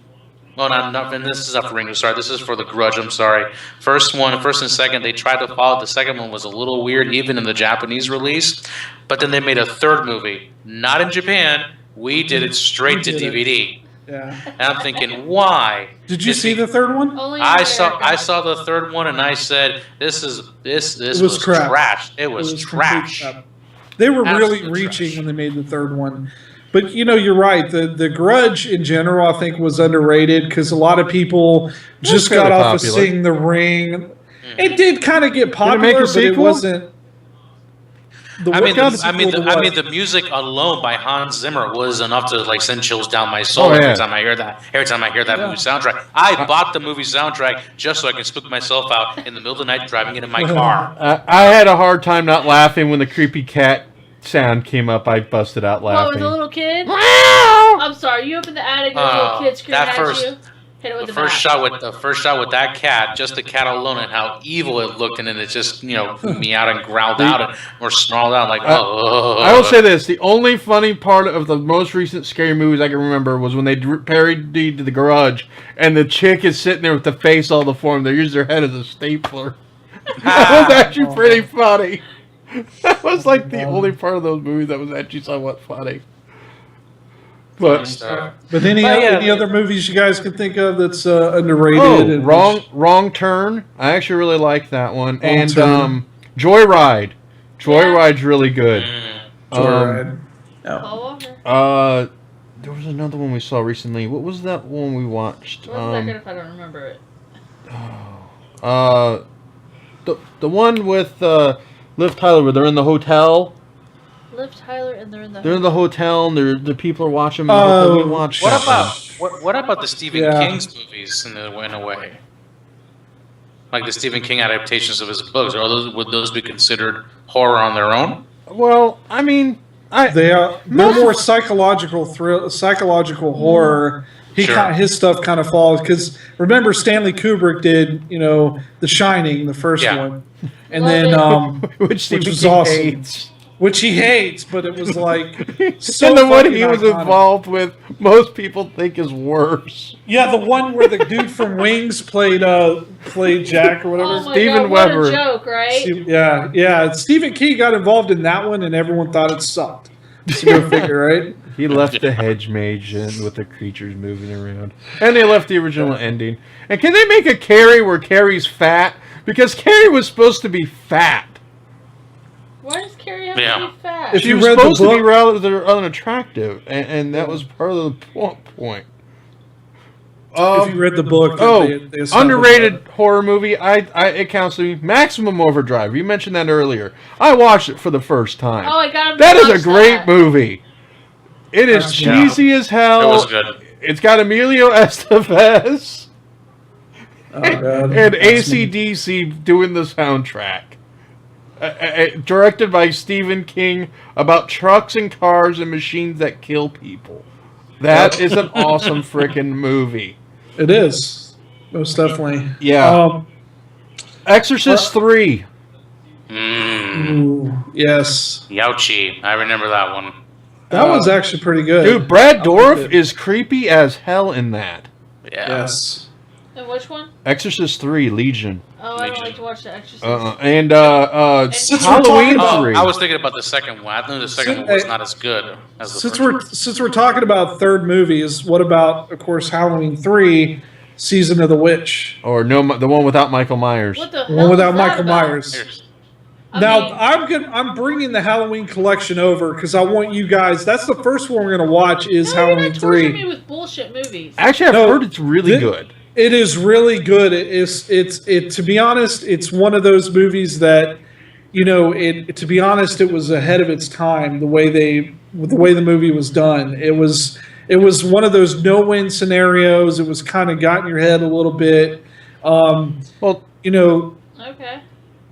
and this is not for Ringo, sorry, this is for The Grudge, I'm sorry. First and second, they tried to follow. The second one was a little weird, even in the Japanese release. But then they made a third movie, not in Japan. We did it straight to We did it. DVD. Yeah. And I'm thinking, why? Did you It's see the third one? Only in I America. saw the third one and I said, this was was crap. trash. It was complete trash. crap. They were really Absolute reaching trash. when they made the third one. But you're right. The Grudge in general, I think, was underrated because a lot of people just got fairly off of popular. seeing The Ring. It did kind of get popular, make a but it sequel? wasn't. I mean, the the music alone by Hans Zimmer was enough to send chills down my soul Oh, yeah. every time I hear that. Every time I hear that movie soundtrack, I bought the movie soundtrack just so I can spook myself out in the middle of the night driving it in my car. I had a hard time not laughing when the creepy cat sound came up. I busted out What, laughing. with a little kid? I'm sorry, you opened the attic and a little kid screaming that at first- you. Hit it with The the first bat. shot with that cat, just the cat alone, and how evil it looked, and then it just meowed and growled out or snarled out like, oh. I will say this: the only funny part of the most recent scary movies I can remember was when they parodied The Grudge, and the chick is sitting there with the face all deformed. They use their head as a stapler. That was actually pretty funny. That was like the only part of those movies that was actually somewhat funny. But But any other movies you guys can think of that's underrated? and wrong turn. I actually really like that one. And Turn. Joyride. Joyride's really good. Joyride. Paul Walker. There was another one we saw recently. What was that one we watched? Wasn't that good if I don't remember it? The one with Liv Tyler where they're in the hotel. Liv Tyler and they're in the. They're in the hotel and the people are watching. them in the hotel. We watched What that one. about what about the Stephen Yeah. King's movies in a way? Like the Stephen King adaptations of his books, would those be considered horror on their own? Well, I mean, They're more psychological horror. Sure. His stuff kind of falls because remember Stanley Kubrick did The Shining, the first Yeah. one, and Love then it. which Stephen was King awesome. hates. which he hates, but it was like so. And the one fucking he was iconic. involved with, most people think is worse. Yeah, the one where the dude from Wings played Jack or whatever. Oh my Steven God, what Weber. a joke, right? Yeah. Stephen King got involved in that one, and everyone thought it sucked. So go figure, right? He left the hedge mage in with the creatures moving around. And they left the original ending. And can they make a Carrie where Carrie's fat? Because Carrie was supposed to be fat. Why does Carrie have Yeah. to be fat? If She you was read the supposed to be book- rather unattractive. And that was part of the point. If you read the book, Oh, they established underrated that. horror movie. It counts to me. Maximum Overdrive. You mentioned that earlier. I watched it for the first time. Oh, I got him. That to is a watch great that. movie. It is cheesy as hell. It was good. It's got Emilio Estevez Oh, God. and That's me. AC/DC doing the soundtrack. Directed by Stephen King about trucks and cars and machines that kill people. That is an awesome freaking movie. It is most definitely. Yeah. Exorcist 3. Ooh, yes, Youchie. I remember that one. that was actually pretty good. Dude, Brad That was Dourif good. is creepy as hell in that. Yeah. Yes. And which one? Exorcist 3, Legion. Oh, I don't Legion. like to watch The Exorcist. And Since we're talking Halloween about- 3. I was thinking about the second one. I think the second one was not as good as the Since first we're talking about third movies, what about, of course, Halloween 3, Season of the Witch? Or no, the one without Michael Myers. What the The hell one is without that Michael about? Myers. one. I Now mean, I'm bringing the Halloween collection over because I want you guys. That's the first one we're gonna watch is no, you're Halloween not torturing 3. me with bullshit movies. Actually, I've No, heard it's really thi- good. It is really good. To be honest, it's one of those movies that, to be honest, it was ahead of its time. The way the movie was done, it was one of those no-win scenarios. It was kind of got in your head a little bit. Well, Okay.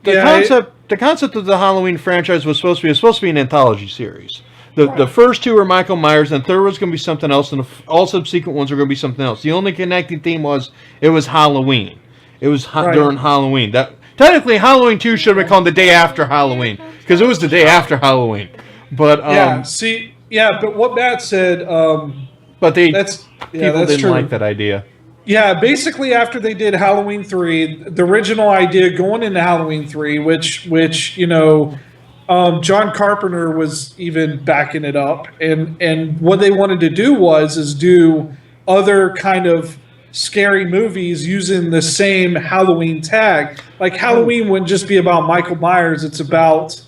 the concept of the Halloween franchise was supposed to be an anthology series. The first two were Michael Myers, and the third was going to be something else, and all subsequent ones were going to be something else. The only connecting theme was it was Halloween. It was Right. during Halloween. That technically Halloween 2 should have been called the day after Halloween because it was the day after Halloween. But but what Matt said, but people that's didn't true. like that idea. Yeah, basically after they did Halloween 3, the original idea going into Halloween 3, which John Carpenter was even backing it up, and what they wanted to do is do other kind of scary movies using the same Halloween tag. Like Halloween wouldn't just be about Michael Myers; it's about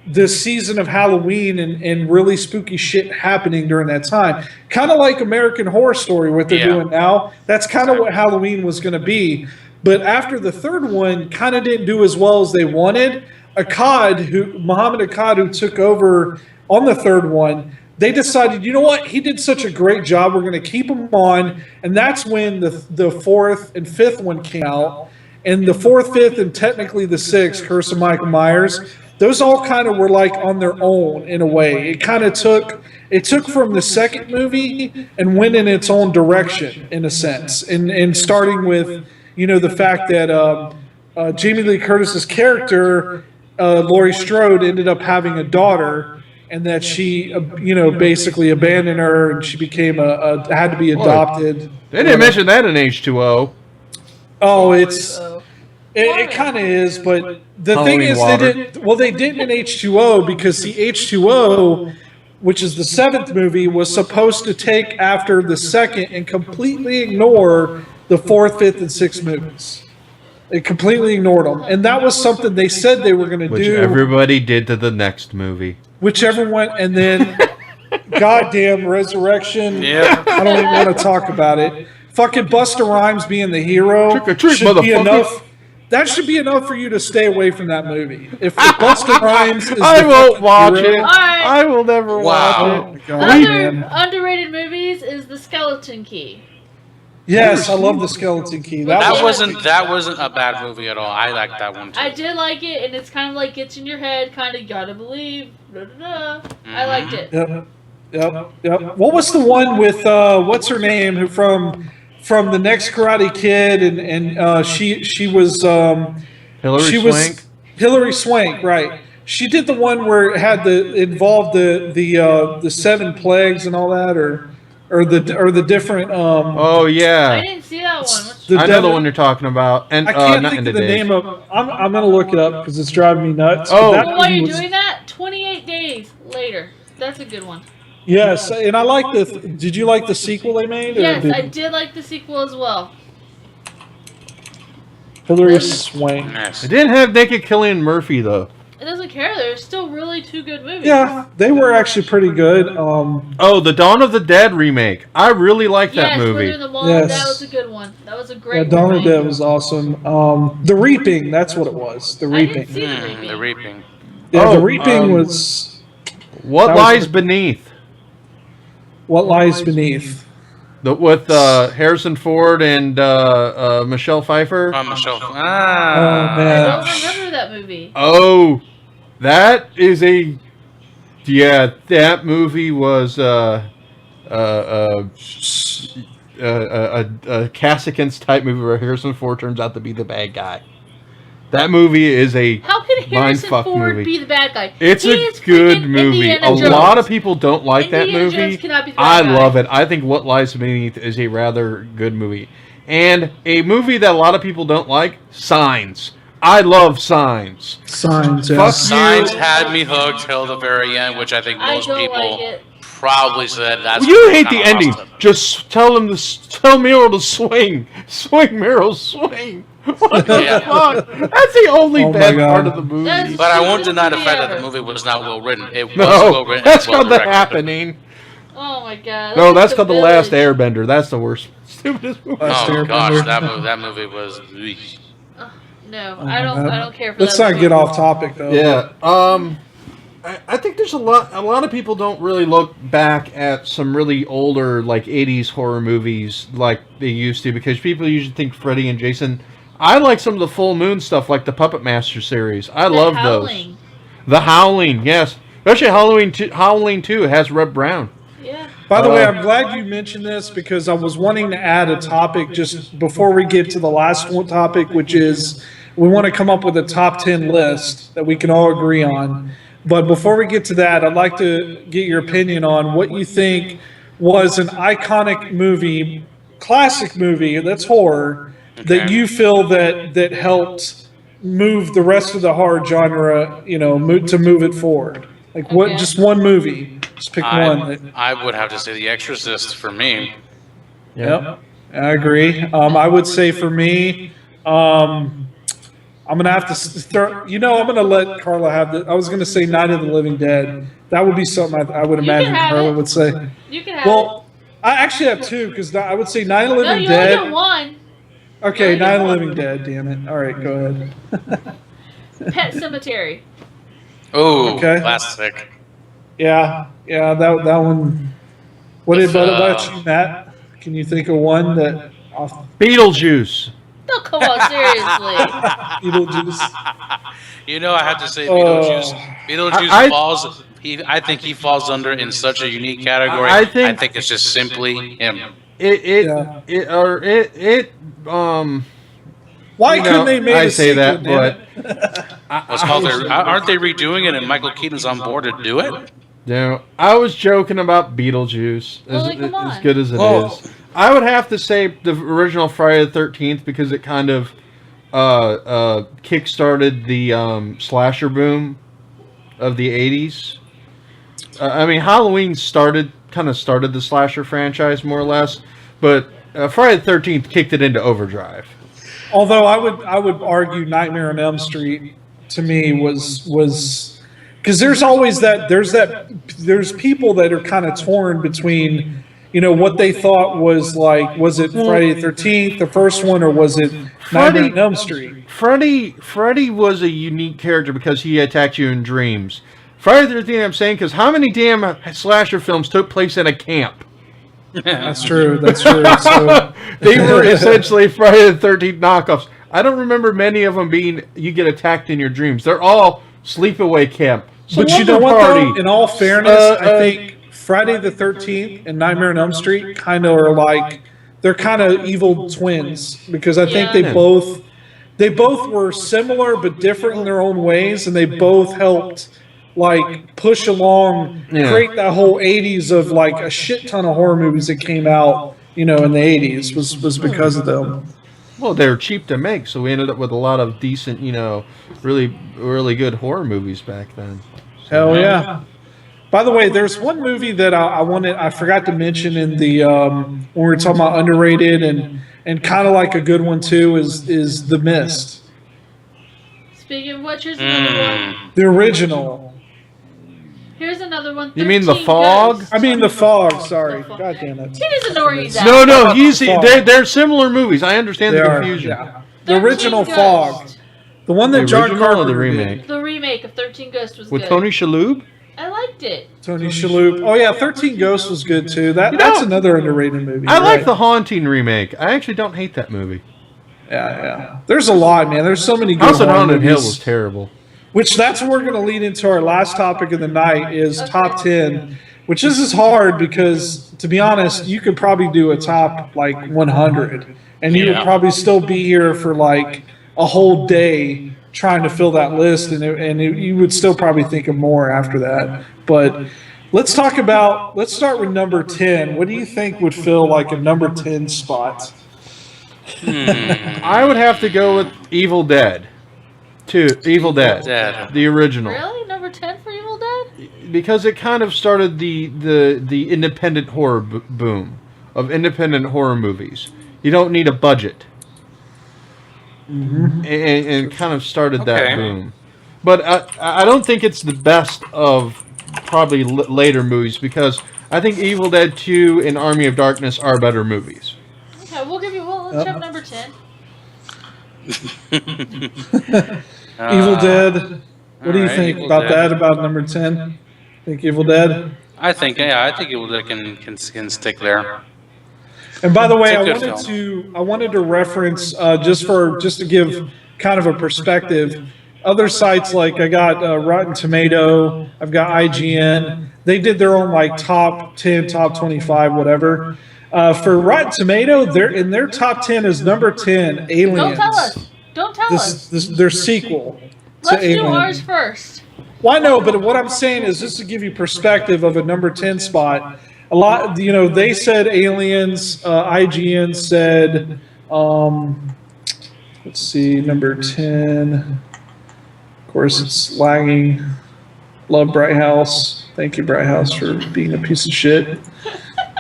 this season of Halloween and really spooky shit happening during that time. Kind of like American Horror Story, what they're doing now. That's kind of what Halloween was going to be. But after the third one kind of didn't do as well as they wanted, Muhammad Akkad, who took over on the third one, they decided, you know what? He did such a great job. We're going to keep him on. And that's when the fourth and fifth one came out. And the fourth, fifth, and technically the sixth, Curse of Michael Myers, those all kind of were like on their own in a way. It kind of took from the second movie and went in its own direction in a sense. And starting with, the fact that Jamie Lee Curtis's character, Laurie Strode, ended up having a daughter, and that she, basically abandoned her, and she became had to be adopted. They didn't mention that in H2O. Oh, it kind of is, but the thing Halloween is, water. they didn't in H2O because the H2O, which is the seventh movie, was supposed to take after the second and completely ignore the fourth, fifth, and sixth movies. They completely ignored them, and that was something they said they were going to Which do. everybody did to the next movie. Whichever went, and then goddamn Resurrection. Yeah. I don't even want to talk about it. Fucking Busta Rhymes being the hero Trick or treat, should be motherfucker. enough. That should be enough for you to stay away from that movie. If Busta Rhymes is I the won't fucking watch hero- it. Alright. I will never Oh watch my it. God, Other man. underrated movies is The Skeleton Key. Yes, I love the Skeleton Key. That wasn't a bad movie at all. I liked that one too. I did like it, and it's kind of like gets in your head, kind of gotta believe. Da, da, da. I liked it. Yep. What was the one with what's her name who from the next Karate Kid and she was Hilary she Swank. was Hilary Swank, right? She did the one where it had involved the 7 plagues and all that, or the different. Oh I yeah, didn't see that one. What's The I know the devil- one you're talking about, and I can't not think in of the the days. name of. I'm gonna look it up because it's driving me nuts. Oh. But that well, while movie you're was- doing that, 28 Days Later. That's a good one. Yes, and I like the. Did you like the sequel they made? Yes, or I did like the sequel as well. Hilary Swank. Yes. It didn't have naked Cillian Murphy though. It doesn't care. They're still really 2 good movies. Yeah, they were actually pretty good. Oh, the Dawn of the Dead remake. I really like that Yes, when movie. they're in the mall, Yes. that was a good one. That was a Yeah, great Dawn of remake. the Dead was awesome. The Reaping, that's what it was. The I didn't Reaping. see the Reaping. The reaping. Yeah, Oh, the Reaping was What That was Lies the- Beneath? What Lies Beneath. With Harrison Ford and Michelle Pfeiffer. Michelle. Oh I man, don't remember that movie. Oh, that is that movie was a Cassickins type movie where Harrison Ford turns out to be the bad guy. That movie is a How could Harrison mindfuck Ford movie. be the bad guy? It's He a is good freaking movie. Indiana A Jones. lot of people don't like that Indiana movie. Jones cannot be the I bad guy. love it. I think What Lies Beneath is a rather good movie. And a movie that a lot of people don't like, Signs. I love Signs. Signs. Fuck Yes. Signs had me hooked till the very end, which I think I most don't people like it. probably said that's. You what hate kinda the ending. lost it. Just tell Meryl to swing. Swing, Meryl, swing. What the Yeah. fuck? That's the only Oh my bad God. part of the movie. That's- But I won't deny the Stupidest fact that movie the movie was not well written. It was No, well written. that's well called The directed. Happening. Oh my god. No, like that's called The Last Village. Airbender. That's the worst, stupidest movie. Last Oh Airbender. gosh, that movie was. No, Oh I my God. don't care for Let's that. not movie. get off topic though. Yeah. I think there's a lot of people don't really look back at some really older like 80s horror movies like they used to because people usually think Freddy and Jason. I like some of the Full Moon stuff like the Puppet Master series. I The love Howling. those. The Howling, yes. Especially Howling 2 has Reb Brown. Yeah. By the way, I'm glad you mentioned this because I was wanting to add a topic just before we get to the last one topic, which is we want to come up with a top 10 list that we can all agree on. But before we get to that, I'd like to get your opinion on what you think was an iconic movie, classic movie that's horror, that you feel that helped move the rest of the horror genre, to move it forward. Like what? Okay. Just one movie. Just pick one. I would have to say The Exorcist for me. Yep, I agree. I would say for me, I'm gonna have to start. I'm gonna let Karla have the. I was gonna say Night of the Living Dead. That would be something I would You imagine can have Karla it. would say. You can have Well, I actually have two because I would say Night of the it. No, Living you only Dead. get one. Okay, you Night of the only get Living Dead. Damn it! All right, go ahead. Pet Cemetery. Oh, Okay. classic. Yeah, that one. What It's, about you, Matt? Can you think of one that off Beetlejuice. No, come on, seriously. Beetlejuice? I have to say Oh. Beetlejuice. Beetlejuice I- falls. I think he falls under in such a unique category. I think- it's just simply him. Yeah. Why You couldn't know, they make I a say sequel, that, damn but it? What's called aren't they redoing it? And Michael Keaton's on board to do it. I was joking about Beetlejuice, Well, as, come on. as good as it is. Oh. I would have to say the original Friday the 13th because it kind of kick-started the slasher boom of the 80s. Halloween kind of started the slasher franchise more or less, but Friday the 13th kicked it into overdrive. Although I would argue Nightmare on Elm Street to me was because there's always there's people that are kind of torn between what they thought was it Friday the 13th the first one or was it Nightmare on Elm Street? Freddy was a unique character because he attacked you in dreams. Friday the 13th, I'm saying, because how many damn slasher films took place in a camp? That's true. So, They were essentially Friday the 13th knockoffs. I don't remember many of them being you get attacked in your dreams. They're all sleepaway camp. but you know Slumber what Party. though? In all fairness, I think Friday the 13th and Nightmare on Elm Street kind of are they're kind of evil twins because I think Yeah. they both they both were similar but different in their own ways, and they both helped like push along, create that whole '80s of like a shit ton of horror movies that came out, in the '80s was because of them. Well, they were cheap to make, so we ended up with a lot of decent, really, really good horror movies back then. Hell yeah. By the way, there's one movie that I forgot to mention in the when we were talking about underrated and kind of like a good one too is The Mist. Speaking of which, here's another one. The original. Here's another one. You mean The 13 Fog? Ghosts. I mean The Fog, sorry. The Fog. God damn it. He doesn't know where he's at. No, they're similar movies. I understand They the are, confusion. yeah. The 13 original Ghosts. Fog. The one that The John original or Carpenter the remake? did. The remake of 13 Ghosts was With good. Tony Shalhoub? I liked it. Tony Shalhoub. Oh yeah, 13 Ghosts was good too. That's another underrated movie. I like right? The Haunting remake. I actually don't hate that movie. Yeah. There's a lot, man. There's so many good House on horror Haunted Hill movies. was terrible. Which that's what we're going to lead into our last topic of the night is top 10, which this is hard because, to be honest, you could probably do a top, 100, and you would probably still be here for, a whole day trying to fill that list, and you would still probably think of more after that. But let's start with number 10. What do you think would fill, a number 10 spot? I would have to go with Evil Dead. Evil Dead. The original. Really? Number 10 for Evil Dead? Because it kind of started the independent horror boom of independent horror movies. You don't need a budget. And kind of started that boom. But I don't think it's the best of probably later movies because I think Evil Dead 2 and Army of Darkness are better movies. Okay, let's have number 10. Evil Dead. What do you think Evil about Dead. that? About number 10? Think Evil Dead? I think Evil Dead can stick there. And by the way, It's a good I wanted to reference just to give kind of a perspective. Other sites like I got Rotten Tomato, I've got IGN. They did their own top 10, top 25, whatever. For Rotten Tomato, in their top 10 is number 10, Aliens. Don't tell us. Don't tell us. Their sequel to Let's do Aliens. ours first. Well, I know, but what I'm saying is just to give you perspective of a number 10 spot. A lot, they said Aliens. IGN said, let's see, number 10. Of course, it's lagging. Love Bright House. Thank you, Bright House, for being a piece of shit.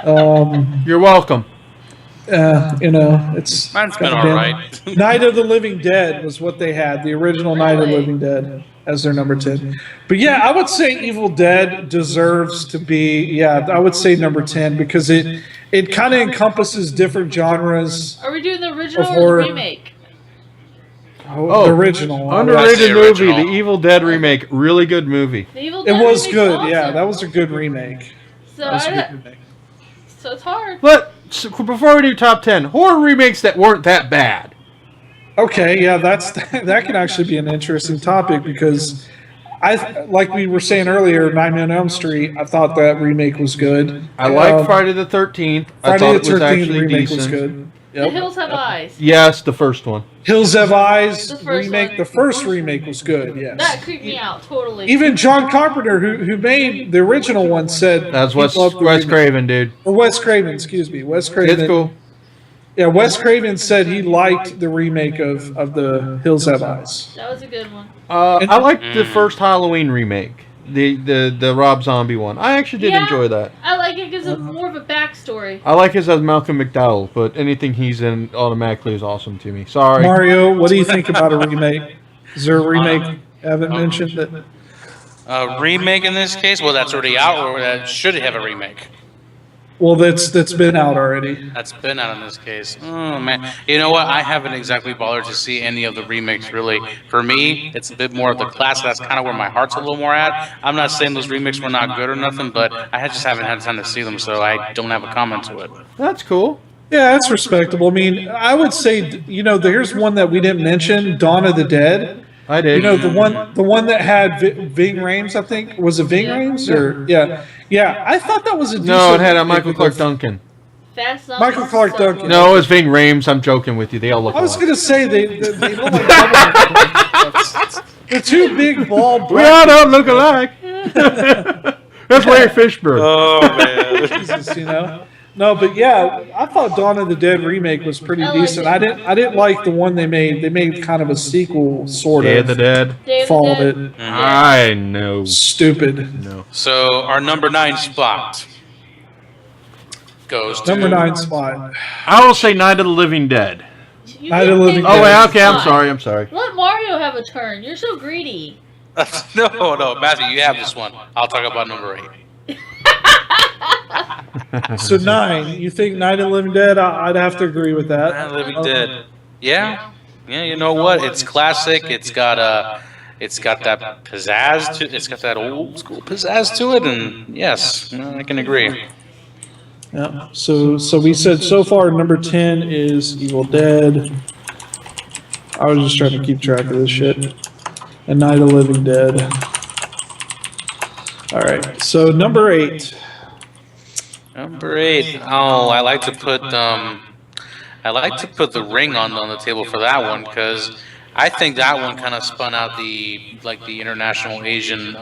You're welcome. It's Mine's been goddamn- all right. Night of the Living Dead was what they had. The original Night of the Living Dead as their number 10. But yeah, I would say Evil Dead deserves to be, I would say number 10 because it kind of encompasses different genres. Are we doing the original Of or horror. the remake? The original. Underrated the movie, original. The Evil Dead remake. Really good movie. The Evil It Dead was remake's good, awesome. yeah. That was a good remake. So, That was a good remake. so it's hard. Before we do top 10, horror remakes that weren't that bad. Okay, yeah, that can actually be an interesting topic because like we were saying earlier, Nightmare on Elm Street, I thought that remake was good. I like Friday the 13th. I Friday thought the it was 13th actually remake decent. was good. The Yep. Hills Have Eyes. Yes, the first one. Hills Have Eyes The first remake. one. The first remake was good. Yes. That creeped me out totally. Even John Carpenter, who made the original one, said That's he Wes loved the remake. Craven, dude. Or Wes Craven, excuse me. Wes Craven. It's cool. Yeah, Wes Craven said he liked the remake of the Hills Have Eyes. That was a good one. I liked the first Halloween remake, the Rob Zombie one. I actually did enjoy that. I like it because it's more of a backstory. I like his as Malcolm McDowell, but anything he's in automatically is awesome to me. Sorry. Mario, what do you think about a remake? Is there a remake I haven't mentioned that? Remake in this case? Well, that's already out, or that should have a remake. Well, that's been out already. That's been out in this case. Oh, man. You know what? I haven't exactly bothered to see any of the remakes, really. For me, it's a bit more of the classic. That's kind of where my heart's a little more at. I'm not saying those remakes were not good or nothing, but I just haven't had time to see them, so I don't have a comment to it. That's cool. Yeah, that's respectable. I mean, I would say, here's one that we didn't mention, Dawn of the Dead. I did. The one that had Ving Rhames, I think. Was it Ving Rhames? Or yeah. I thought that was a decent No, it had a Michael Clark Duncan. Fast Zombies. Michael Clark Duncan. No, it's Ving Rhames. I'm joking with you. They all look I was alike. gonna say they look like double. The two big bald We all black don't look alike. That's Larry Fishburne. Oh man. Jesus, you know. No, but yeah, I thought Dawn of the Dead remake was pretty I liked decent. it. I didn't like the one they made. They made kind of a sequel, sort Day of. of the Dead. Day of the Followed Dead. it. I know. Stupid. No. So our number 9 spot goes to Number 9 spot. I will say Night of the Living Dead. You Night of can the Living pick Oh, Dead. wait, one okay. I'm spot. sorry. I'm sorry. Let Mario have a turn. You're so greedy. No, Matthew, you have this one. I'll talk about number 8. So 9. You think Night of the Living Dead? I'd have to agree with that. Night of the Living Dead. Yeah. Yeah, you know what? It's classic. It's got that pizzazz to it. It's got that old school pizzazz to it, and yes, I can agree. Yeah. So we said so far number 10 is Evil Dead. I was just trying to keep track of this shit. And Night of the Living Dead. All right. So number 8. Number 8. Oh, I like to put the Ring on the table for that one because I think that one kind of spun out the international Asian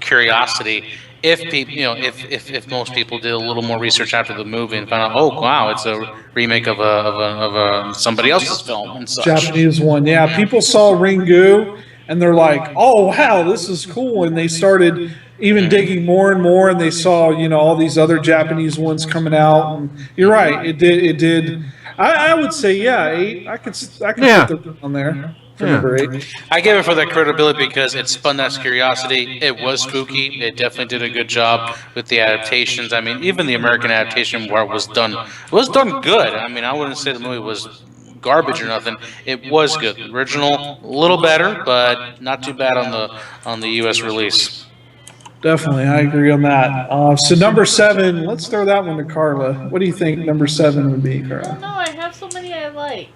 curiosity. If people, if most people did a little more research after the movie and found out, oh wow, it's a remake of a somebody else's film and such. Japanese one. Yeah. People saw Ringu and they're like, oh wow, this is cool. And they started even digging more and more, and they saw, all these other Japanese ones coming out. And you're right, it did. I would say, yeah, 8. I could Yeah. put that on there for Yeah. number 8. I gave it for that credibility because it spun that curiosity. It was spooky. It definitely did a good job with the adaptations. I mean, even the American adaptation where it was done good. I mean, I wouldn't say the movie was garbage or nothing. It was good. The original, a little better, but not too bad on the U.S. release. Definitely, I agree on that. So number 7, let's throw that one to Carla. What do you think number 7 would be, I don't Carla? know. I have so many I like.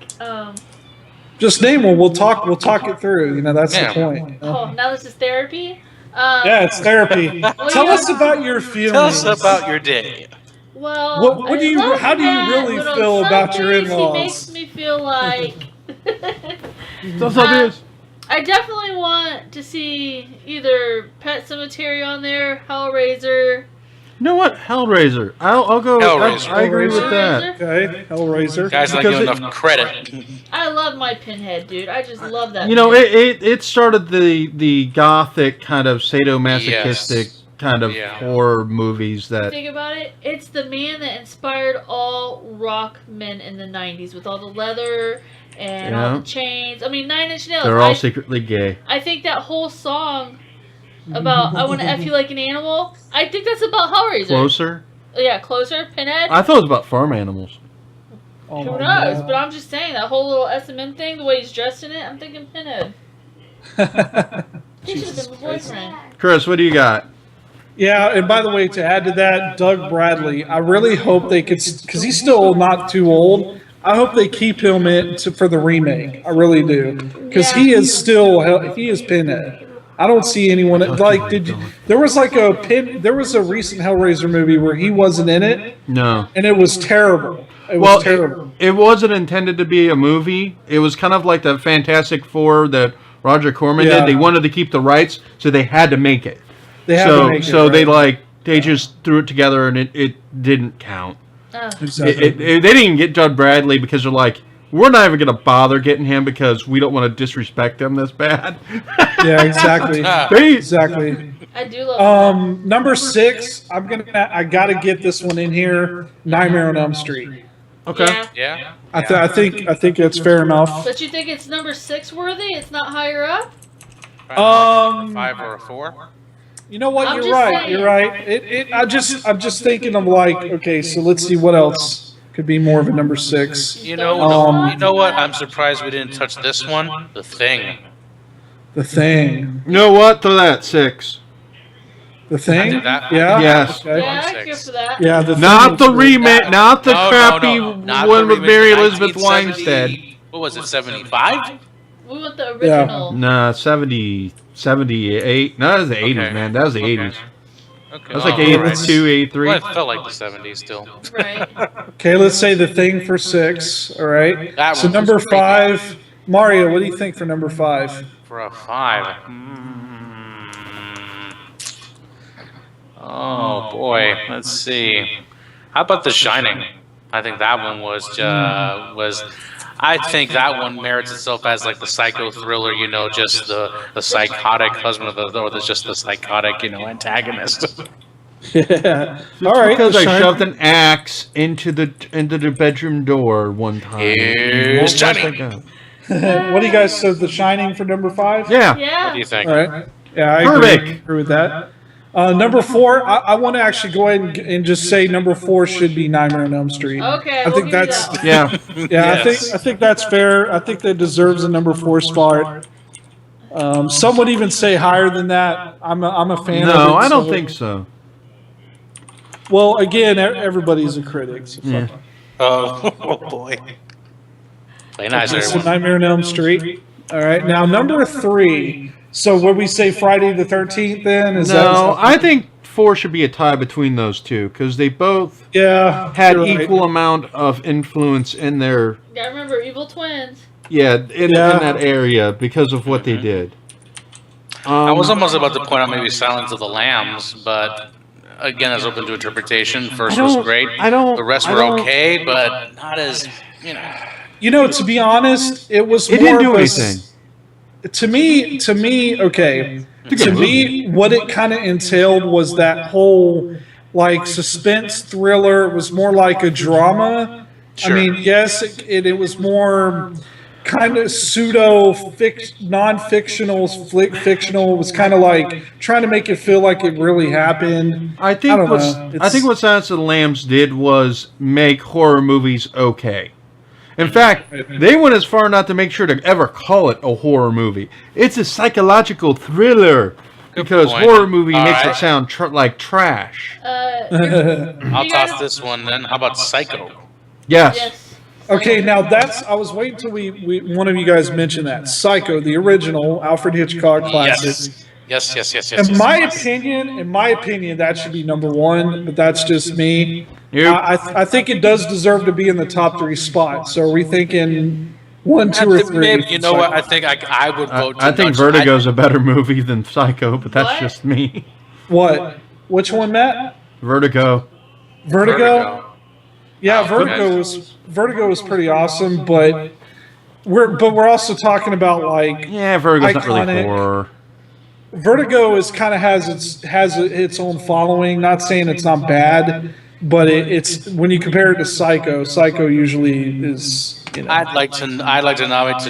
Just name one. We'll talk it through. That's Yeah. the point. Oh, now this is therapy. Yeah, it's therapy. Tell us about your feelings. Tell us about your day. Well, What do you- I love how do you Matt, really but on feel some about your days in-laws? He makes me feel like. That's obvious. I definitely want to see either Pet Cemetery on there, Hellraiser. You know what? Hellraiser. I'll go. Hellraiser. I agree with that. Okay, Hellraiser. Guys, not Because give enough credit. I love my Pinhead, dude. I just love that. You know, man. it started the gothic kind of sadomasochistic Yes. kind of Yeah. horror movies that. Think about it. It's the man that inspired all rock men in the '90s with all the leather and all Yeah. the chains. I mean, 9 Inch Nails. They're all secretly gay. I think that whole song about "I want to f you like an animal." I think that's about Hellraiser. Closer. Yeah, Closer. Pinhead. I thought it was about farm animals. Oh Who my knows? God. But I'm just saying that whole little S&M thing, the way he's dressed in it. I'm thinking Pinhead. He should have been my boyfriend. Chris, what do you got? Yeah, and by the way, to add to that, Doug Bradley, I really hope they could, because he's still not too old. I hope they keep him for the remake. I really do, because he is Pinhead. I don't see anyone like. There was a recent Hellraiser movie where he wasn't in it, No. and it was terrible. It was Well, terrible. it wasn't intended to be a movie. It was kind of like the Fantastic Four that Roger Corman Yeah. did. They wanted to keep the rights, so they had to make it. They had so to make it, so right? they just threw it together and it didn't count. Oh. Exactly. They didn't even get Doug Bradley because they're like, we're not even going to bother getting him because we don't want to disrespect him this bad. Yeah, exactly. They- Exactly. I do love Number 6, I gotta get this one in here. Nightmare on Elm Street. that. Okay. Yeah. Yeah. I think that's fair enough. But you think it's number 6 worthy? It's not higher up? A 5 or a 4. You know what? I'm You're just right. saying. You're right. I'm just thinking of like, okay, so let's see what else could be more of a number 6. You know what? I'm surprised we didn't touch this one. The Thing. The Thing. You know what? Throw that at 6. The Thing. did that. Yeah. Yes. Okay. Yeah, I 6. care for that. Yeah. The Not the Thing. remake, not the No, crappy not one the with remake, Mary the Elizabeth 1970 Winstead. What was it, 75? We want the original. Nah, 70, 78. No, that was the 80s, Okay. man. That was the Okay. 80s. Okay. That's like Oh, 82, right. 83. Well, it felt like the 70s still. Right. Okay, let's say The Thing for 6. All right. That So one was number great. 5, Mario. What do you think for number 5? For a 5. Oh boy, let's see. How about The Shining? I think that one was. I think that one merits itself as like the psycho thriller. You know, just the psychotic husband or just the psychotic antagonist. Yeah. All right. Because I Shine- shoved an axe into the bedroom door one time. Here's What Johnny. was What do you guys? So The Shining for number 5. Yeah. What do Yeah. you think? All right. Yeah, I Perfect. agree with that. Number 4, I want to actually go ahead and just say number 4 should be Nightmare on Elm Street. Okay, I we'll think give you that's that one. Yeah. yeah. Yes. I think that's fair. I think that deserves a number 4 spot. Some would even say higher than that. I'm a fan. of it, No, I don't think so. Well, again, everybody's a critic. So Yeah. fuck it. Oh boy. Play nice, So everyone. Nightmare on Elm Street. All right. Now number 3. So would we say Friday the 13th then? No, I think 4 should be a tie between those two because they both yeah had you're right. equal amount of influence in their Yeah, remember Evil Twins. in that area because of what they did. I was almost about to point out maybe Silence of the Lambs, but again, that's open to interpretation. First was great. The rest were okay, but not as You know, to be honest, it was It more didn't do of a anything. To me, okay. To me, what it kind of entailed was that whole like suspense thriller. It was more like a drama. Sure. I mean, yes, it was more kind of non-fictional, fictional. It was kind of like trying to make it feel like it really happened. I think don't what know. I think what Silence of the Lambs did was make horror movies okay. In fact, they went as far not to make sure to ever call it a horror movie. It's a psychological thriller because point. horror movie All makes right. it sound like trash. I'll You toss guys- this one then. How about Psycho? Yes. Yes. Okay, now I was waiting till we one of you guys mentioned that Psycho, the original Alfred Hitchcock classic. Yes. In my opinion, that should be number 1, but that's just me. Yep. I think it does deserve to be in the top 3 spots. So are we thinking 1, 2, or 3? Maybe, you know what? I think I would vote. I think Vertigo's a better movie than Psycho, but that's What? just me. What? Which one, Matt? Vertigo. Vertigo? Yeah, Oh, Vertigo was pretty awesome, but we're also talking about like Yeah, Vertigo's not really Iconic. horror. Vertigo is kind of has its own following. Not saying it's not bad, but it's when you compare it to Psycho. Psycho usually is. I'd like to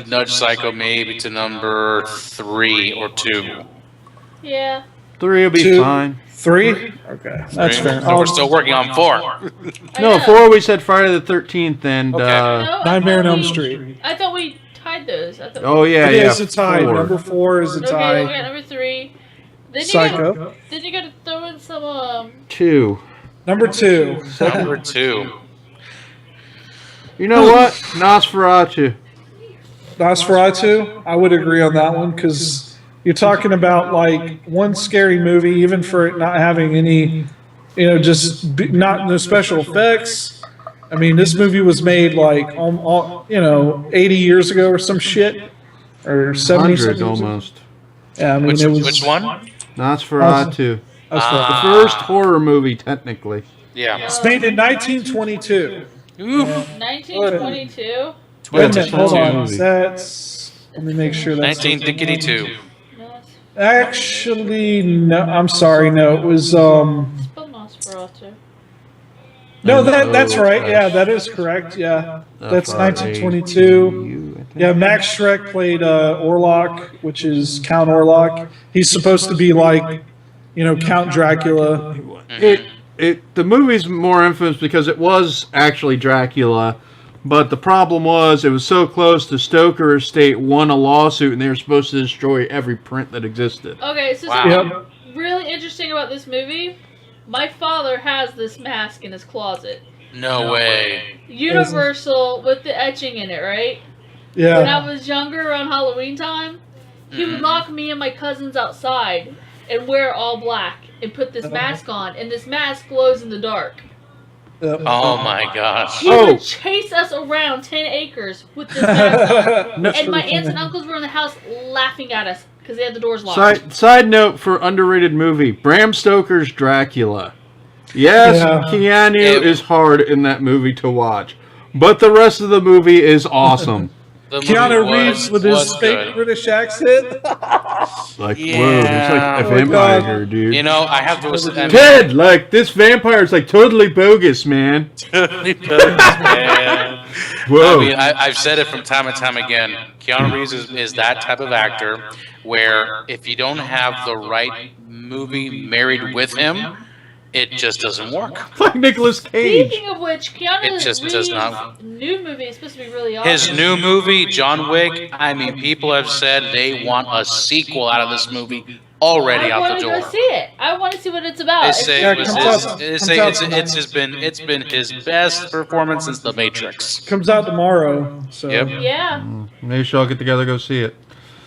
nudge Psycho maybe to number 3 or 2. Yeah. 3 will be 2, fine. 3. Okay, that's fair. So we're still working on 4. I No, know. 4 we said Friday the 13th and Okay. No, I Nightmare on thought Elm we- Street. I thought we tied those. I thought oh yeah, It yeah. is a tie. 4. Number 4 is a Okay, tie. we got number 3. Then Psycho. Then you got to throw in some 2. Number 2. Number 2. You know what? Nosferatu. Nosferatu. I would agree on that one because you're talking about like one scary movie, even for it not having any, not no special effects. I mean, this movie was made like 80 years ago or some shit, or 70 100 something. almost. Yeah, I mean it was. Which one? Nosferatu. That's The first horror movie, technically. Yeah. It's made in 1922. Oof. 1922. Wait a minute, hold on. movie. That's. Let me make sure that's. 1952. No, it's Actually, no. I'm sorry. No, it was. spelled Nosferatu. No, that's right. Yeah, that is correct. Yeah, that's 1922. Yeah, Max Schreck played Orlok, which is Count Orlok. He's supposed to be like, Count Dracula. The movie's more infamous because it was actually Dracula, but the problem was it was so close the Stoker estate won a lawsuit and they were supposed to destroy every print that existed. Okay, so Wow. something really interesting about this movie. My father has this mask in his closet. No way. Universal with the etching in it, right? When Yeah, I was younger, around Halloween time, he would lock me and my cousins outside and wear all black. and put this mask on, and this mask glows in the dark. Yep. Oh my gosh. He would chase us around 10 acres with this mask on. That's And my pretty aunts and funny. uncles were in the house laughing at us because they had the doors locked. Side note for underrated movie: Bram Stoker's Dracula. Yes, Yeah. Keanu is hard in that movie to watch, but the rest of the movie is awesome. The movie Keanu Reeves with his was fake good. British accent. Like, Yeah. whoa, there's like a Oh my vampire God. here, dude. You know, I have to. I mean, Ted, like this vampire is like totally bogus, man. yeah. Whoa. I mean, I've said it from time and time again. Keanu Reeves is that type of actor where if you don't have the right movie married with him, it just doesn't work. Like Nicolas Cage. Speaking of which, Keanu It just Reeves' does not- new movie is supposed to be really awesome. His new movie, John Wick, I mean, people have said they want a sequel out of this movie already I out want the to door. go see it. I want to see what it's about. They It's say Yeah, it was comes his, out- they comes say out it's been his best performance since The Matrix. Comes out tomorrow. So Yep. yeah. Maybe we should all get together and go see it.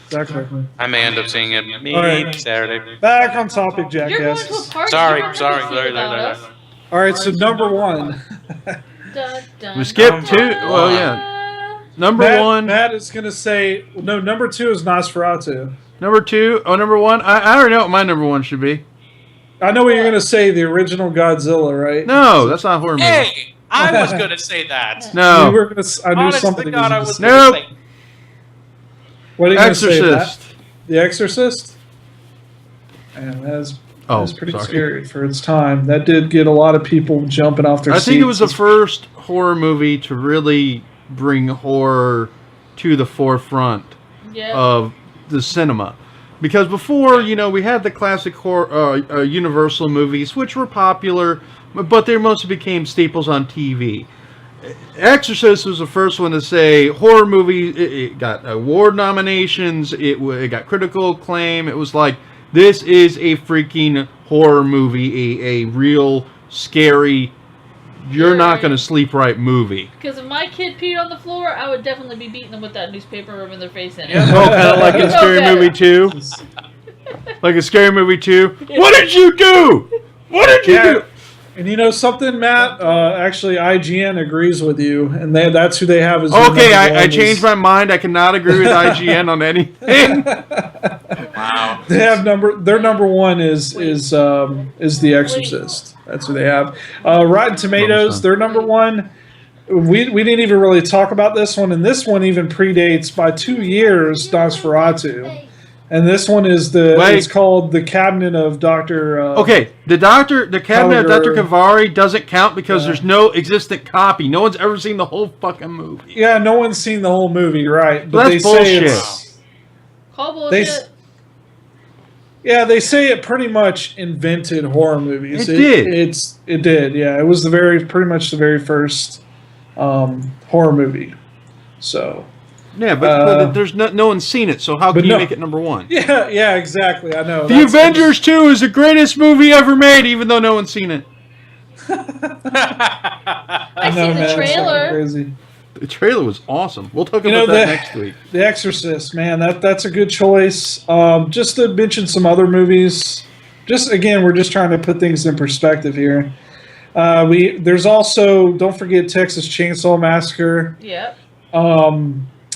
exactly. I may end up seeing it All right. Saturday. Back on topic, You're going to a jackass. party. Sorry, You don't sorry, have to see sorry, about sorry, us. sorry. All right, so number one. Dun, dun, We skipped two. dun. Well, yeah. Number Matt, one. Matt is going to say, no, number two is Nosferatu. Number two. Oh, number one. I already know what my number one should be. I know what you're going to say, the original Godzilla, right? No, that's not a horror movie. Hey, I was going to say that. You No. were gonna, I knew Honest something to God, I was was gonna Nope. going to say. What are you going to say, Matt? Exorcist. The Exorcist? Man, that's pretty sorry. scary for its time. That did get a lot of people jumping off their I seats. think it was the first horror movie to really bring horror to the forefront Yeah. of the cinema. Because before, we had the classic horror, Universal movies, which were popular, but they mostly became staples on TV. Exorcist was the first one to say horror movie. It got award nominations. It got critical acclaim. It was like, this is a freaking horror movie, a real scary, you're not going to sleep right movie. Because if my kid peed on the floor, I would definitely be beating them with that newspaper rubbing their face in it. Oh, kind of like in You know Scary better. Movie 2. Like a Scary Movie 2. What did you do? What did you Yeah. do? And you know something, Matt? Actually, IGN agrees with you, and that's who they have as. their Okay, number I one changed is- my mind. I cannot agree with IGN on anything. Wow. They have their number one is The Exorcist. That's who they have. Rotten Tomatoes, their number one. We didn't even really talk about this one, and this one even predates by 2 years Nosferatu. And this one is Wait. it's called The Cabinet of Dr. Okay, the cabinet of Dr. However- Cavari doesn't count because there's no existent copy. No one's ever seen the whole fucking movie. Yeah, no one's seen the whole movie, right? But That's they bullshit. say it's Call They bullshit. yeah, they say it pretty much invented horror movies. It did. It did. Yeah, it was pretty much the very first horror movie. So Yeah, but there's no one's seen it, so how but can you no. make it number one? yeah, exactly. I know. The That's- Avengers 2 is the greatest movie ever made, even though no one's seen it. I know, seen the man, it's fucking trailer. Crazy. The trailer was awesome. We'll talk You about know, that the- next week. The Exorcist, man, that's a good choice. Just to mention some other movies. Just again, we're just trying to put things in perspective here. There's also, don't forget, Texas Chainsaw Massacre. Yep.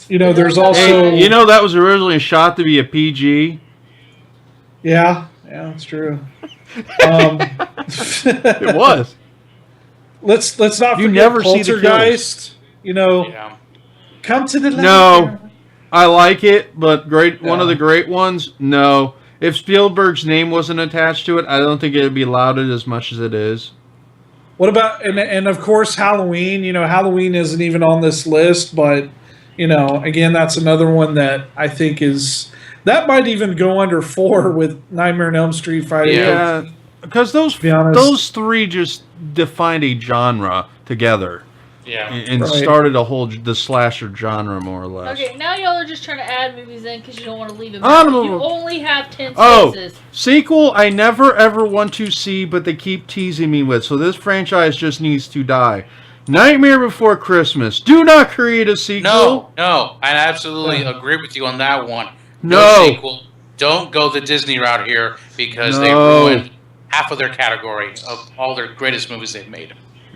There's also Hey, that was originally shot to be a PG. yeah, that's true. It was. Let's not You forget never see the Poltergeist. Yeah. Come to the light. No, I like it, but one of the great ones. No, if Spielberg's name wasn't attached to it, I don't think it'd be lauded as much as it is. What about and of course Halloween? Halloween isn't even on this list, but again, that's another one that I think that might even go under 4 with Nightmare on Elm Street, Friday. Yeah, because be honest. those three just defined a genre together Yeah. and Right. started the slasher genre more or less. Okay, now y'all are just trying to add movies in because you don't want to leave them I out. don't You know. only have 10 Oh, spaces. sequel I never ever want to see, but they keep teasing me with. So this franchise just needs to die. Nightmare Before Christmas. Do not create a sequel. No, I absolutely agree with you on that one. No. sequel. Don't go the Disney route here because they No. ruined half of their category of all their greatest movies they've made.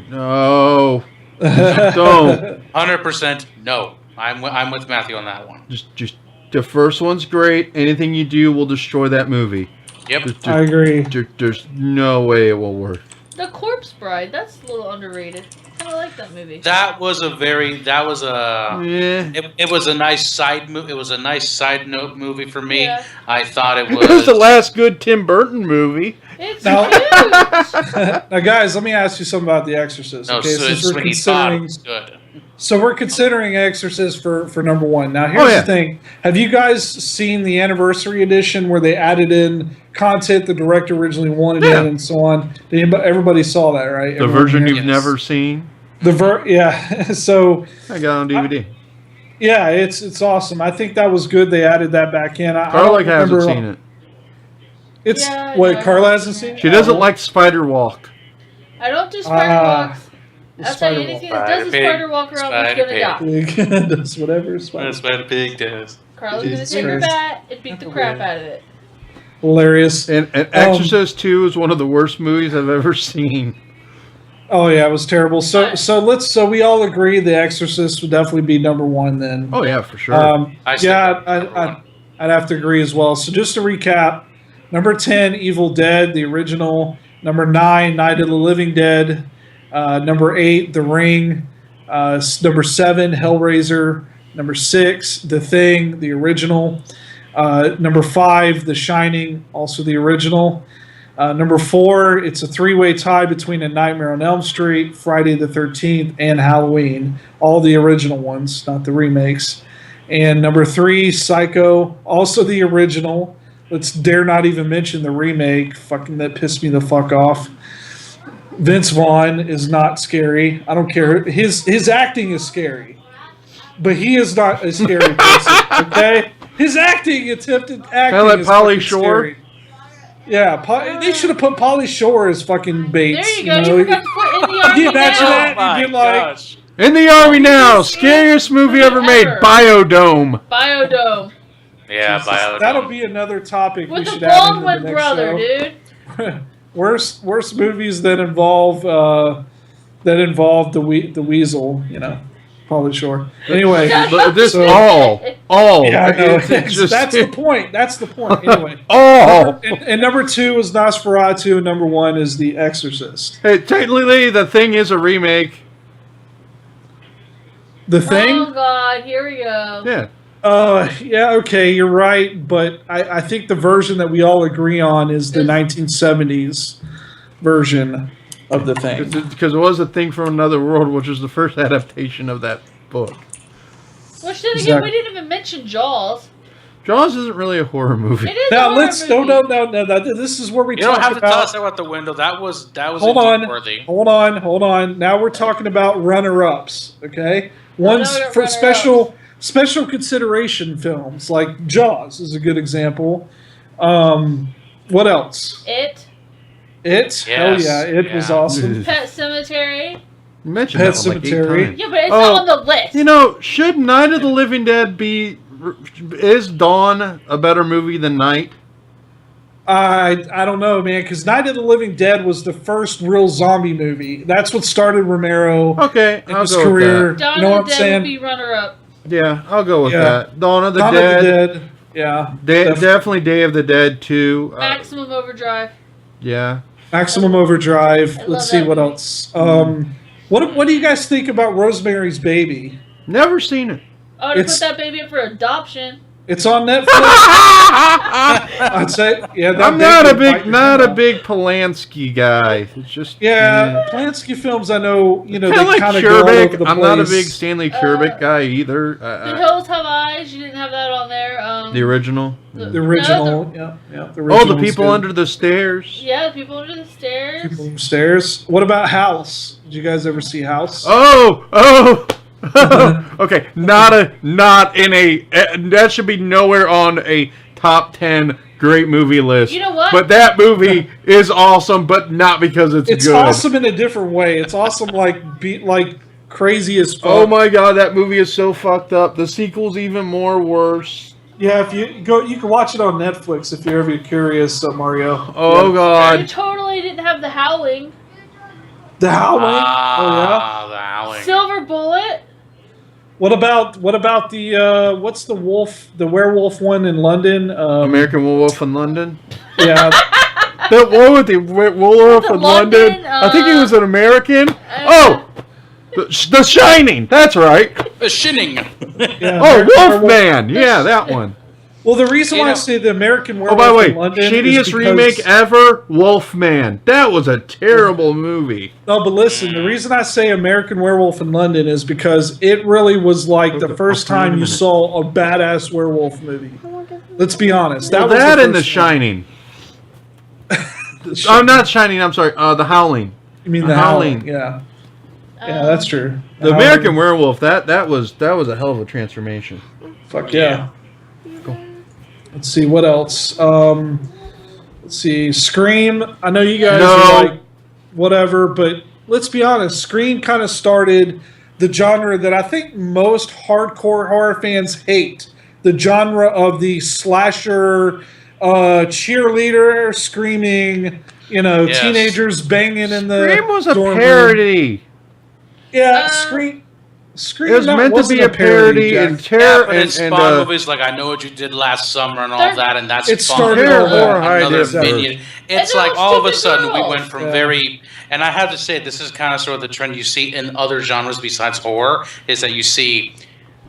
No. Don't. 100% no. I'm with Matthew on that one. Just the first one's great. Anything you do will destroy that movie. Yep. I agree. There's no way it will work. The Corpse Bride, that's a little underrated. I kind of like that movie. That was a Yeah. it was a nice side move. It was a nice side note movie for me. Yeah. I thought it It was was the last good Tim Burton movie. It's No. huge. Now, guys, let me ask you something about The Exorcist. No, Okay, so since it's when he thought it was good. So we're considering Exorcist for number one. Now, here's Oh, yeah. the thing: have you guys seen the anniversary edition where they added in content the director originally wanted Yeah. in and so on? Everybody saw that, right? The Everyone version here? you've Yes. never seen. Yeah. So I got it on DVD. yeah, it's awesome. I think that was good. They added that back in. I Carla don't hasn't remember- seen it. It's Yeah, what yeah, Carla I've hasn't seen seen. it. She doesn't like Spider Walk. I don't do spider walks. I'll tell you, Spider anything walk. that does a Spider spider walk around is Spider gonna pig. die. Does whatever. Spider. That's what a pig does. Carla's gonna Jesus take her Christ. bat and beat the crap out of it. Hilarious. And Exorcist 2 is one of the worst movies I've ever seen. Oh yeah, it was terrible. So we all agree The Exorcist would definitely be number one then. Oh yeah, for sure. I stick Yeah, with number one. I'd have to agree as well. So just to recap, number 10, Evil Dead, the original. Number 9, Night of the Living Dead. Number 8, The Ring. Number 7, Hellraiser. Number 6, The Thing, the original. Number 5, The Shining, also the original. Number 4, it's a three-way tie between A Nightmare on Elm Street, Friday the 13th, and Halloween. All the original ones, not the remakes. And number 3, Psycho, also the original. Let's dare not even mention the remake. Fucking that pissed me the fuck off. Vince Vaughn is not scary. I don't care. His acting is scary. But he is not a scary person, okay? His attempted acting Kinda like is Pauly fucking Shore? Scary. Yeah, they should have put Pauly Shore as fucking Bates. There you go. know? You forgot to put in the Can army you imagine now. that? My You'd be like, gosh. In the Army now, scariest movie ever made, Ever. Biodome. Biodome Yeah, Biodome. that'll be another topic we with the should add into the Baldwin next brother, show. dude. Worst movies that involve the weasel, Pauly Shore. Anyway, But this So- all. yeah, I know. It's just- That's the point. That's the point. Anyway, all. and number 2 is Nosferatu, and number 1 is The Exorcist. Hey, technically, The Thing is a remake. The Thing. Oh God, here we go. Yeah. Yeah, okay, you're right, but I think the version that we all agree on is the 1970s version of The Thing. Because it was A Thing from Another World, which was the first adaptation of that book. Which then again, Exactly. we didn't even mention Jaws. Jaws isn't really a horror movie. It is a Now horror let's movie. no. This is where we You don't talk have to about. toss that out the window. That was Hold on, worthy. hold on. Now we're talking about runner-ups. Okay, ones no, for runner-ups. special consideration films like Jaws is a good example. What else? It. Hell yeah, it was yeah. awesome. Pet Cemetery. You mentioned Pet that one like 8 Sematary. times. Yeah, but it's Oh, not on the list. You know, should Night of the Living Dead be... Is Dawn a better movie than Night? I don't know, man, because Night of the Living Dead was the first real zombie movie. That's what started Romero Okay, in I'll his go career. with Dawn You know what of I'm the Dead saying? would be runner-up. that. Yeah, I'll go with Yeah. that. Dawn of the Dawn Dead. of the Dead. Yeah. Definitely Day of the Dead, too. Maximum Overdrive. Yeah. Maximum Overdrive. I love Let's see that what movie. else. What do you guys think about Rosemary's Baby? Never seen it. I would have It's- put that baby up for adoption. It's on Netflix. I'd say, yeah. That I'm not a would bite big, your not head a off. big Polanski guy. It's just Yeah, Polanski films. I know. They kind of like kind of go all over Kubrick. the I'm not a place. big Stanley Kubrick guy either. The Hills Have Eyes. You didn't have that on there. The original. The original. No, Yeah. The Oh, the original's people good. under the stairs. yeah, the people under the stairs. People upstairs. What about House? Did you guys ever see House? Oh. Okay, not in a. That should be nowhere on a top 10 great movie list. You know what? But that movie is awesome, but not because it's It's good. awesome in a different way. It's awesome like crazy as fuck. Oh my god, that movie is so fucked up. The sequel's even more worse. Yeah, if you go, you can watch it on Netflix if you're ever curious, Mario. Oh You God. totally didn't have the Howling. The Howling. The Howling. Silver Bullet. What about the what's the werewolf one in London? American Werewolf in London. Yeah. That one with the werewolf in London. I think he was an American. The Shining. That's right. The Shining. Yeah, Oh, Werewolf. Wolfman. Yeah, that one. Well, the reason why I say the American Oh, Werewolf by the way, in London is shittiest because, remake ever, Wolfman. That was a terrible movie. No, but listen, the reason I say American Werewolf in London is because it really was like the first time you saw a badass werewolf movie. Let's be honest. That was and The first Shining. one. Oh, not Shining. I'm sorry. The Howling. You mean the Howling? Yeah. Yeah, that's true. The American Werewolf. That was a hell of a transformation. Fuck yeah. Cool. Let's see what else. Let's see. Scream. I know you guys are like whatever, but let's be honest. Scream kind of started the genre that I think most hardcore horror fans hate. The genre of the slasher, cheerleader screaming, Yes. teenagers banging in the Scream was a dorm room. parody. Yeah, Scream. Scream. It was meant to be a parody Jack. and terror But it spawned movies like I Know What You Did Last Summer and all that, and that's It spawned started all Terror, that. Horror, another High minion. It's And like those all of a stupid sudden we girls. went from very, and I have to say this is kind of sort of the trend you see in other genres besides horror, is that you see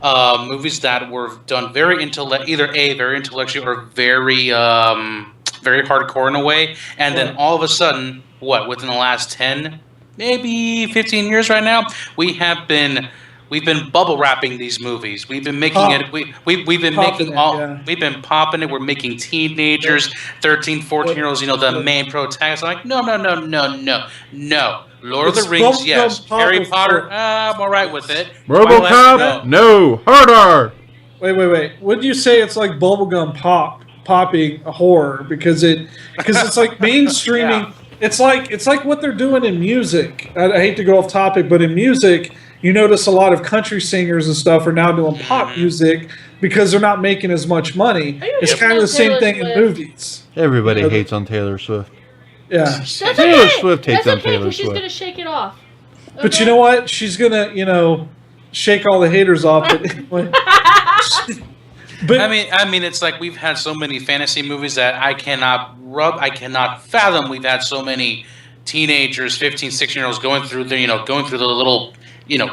movies that were done very very intellectually or very very hardcore in a way, and then all of a sudden, within the last 10, maybe 15 years right now, we've been bubble wrapping these movies. We've been making it. We've been making all. Yeah. We've been popping it. We're making teenagers, 13, 14-year-olds. The main protagonists. I'm like, no. Lord of the It's Rings, bubblegum yes. pop Harry with Potter, horror. I'm all right with it. RoboCop, no. Harder. Wait. Would you say it's like bubblegum popping a horror because it's like mainstreaming. Yeah. It's like what they're doing in music. I hate to go off topic, but in music, you notice a lot of country singers and stuff are now doing pop music because they're not making as much money. It's kind of the same thing in movies. Everybody hates on Taylor Swift. Yeah, That's Taylor okay. Swift hates That's on okay, Taylor 'cause she's Swift. gonna shake it off. but Okay? you know what? She's gonna shake all the haters off. But I mean, it's like we've had so many fantasy movies that I cannot fathom. We've had so many teenagers, 15, 16-year-olds going through the little,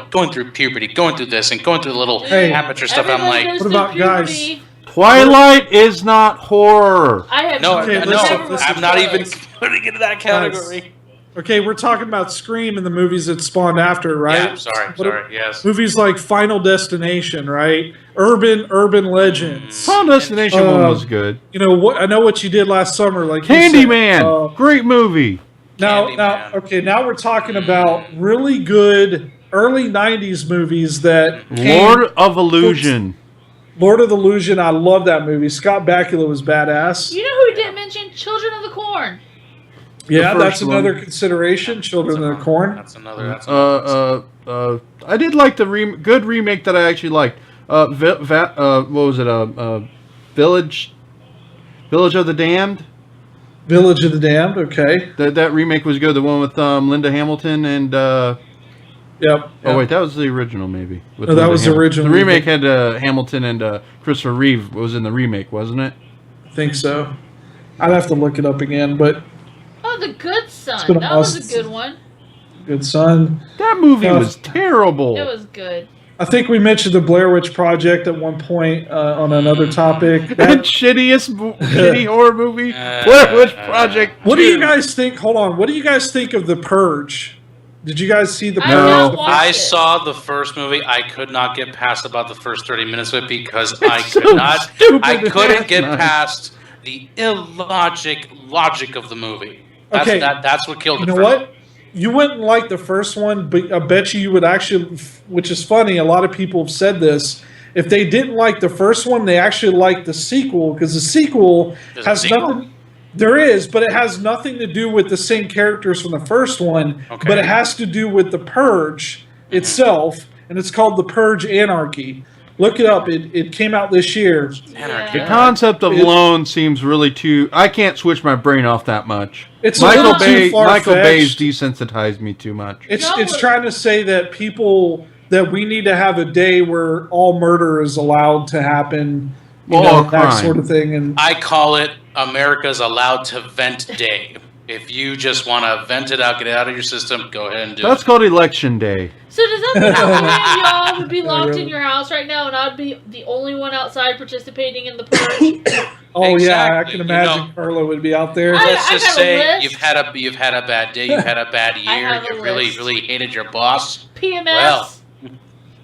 going through puberty, going through this and going through the little Hey. amateur stuff. I'm Everybody like, goes what through about guys? puberty. Twilight is not horror. I have no, Okay, no, listen. I'm not even putting it in that category. Okay, we're talking about Scream and the movies that spawned after, right? Yeah, sorry, yes. Movies like Final Destination, right? Urban Legends. Final Destination one was good. I know what you did last summer, like you said. Candyman, great movie. Now we're talking about really good early '90s movies that Lord of Illusion. Lord of Illusion. I love that movie. Scott Bakula was badass. You know who we didn't mention? Children of the Corn. Yeah, The that's first one. another consideration. Children of the Corn. That's another. I did like the good remake that I actually liked. What was it? Village of the Damned. Village of the Damned. Okay. That remake was good. The one with Linda Hamilton and. Yep. Oh wait, that was the original, maybe. With No, that Linda was the Hamilton. original The remake had Hamilton and Christopher Reeve was in the remake, wasn't it? I think so. I'd have to look it up again, but Oh, The Good Son. been a That was must. a good one. good son. That movie Yeah. was terrible. It was good. I think we mentioned the Blair Witch Project at one point on another topic. That That- shitty horror movie, Blair Witch Project. what do you guys think? Hold on. What do you guys think of The Purge? Did you guys see The I Purge? have not watched I it. saw the first movie. I could not get past about the first 30 minutes of it because I so could not. stupid I and couldn't get asinine. past the logic of the movie. That's, Okay. that's what killed You it. know for what? me. You wouldn't like the first one, but I bet you would actually, which is funny, a lot of people have said this. If they didn't like the first one, they actually like the sequel because the sequel There's a has sequel? nothing. There is, but it has nothing to do with the same characters from the first one. Okay. But it has to do with the Purge itself, and it's called The Purge Anarchy. Look it up. It came out this year. Anarchy. The concept of loan seems really too. I can't switch my brain off that much. It's a little too Michael Bay's far-fetched. desensitized me too much. It's trying to say that that we need to have a day where all murder is allowed to happen, that crime. sort of thing. And I call it America's allowed to vent day. If you just want to vent it out, get it out of your system, go ahead and do That's it. called election day. So does that mean that three of y'all would be locked in your house right now, and I'd be the only one outside participating in the purge? oh yeah, I Exactly. can imagine Carla would be out there. Let's just got a say list. you've had a bad day, you've had a bad year, have a you really list. really hated your boss. PMS. Well.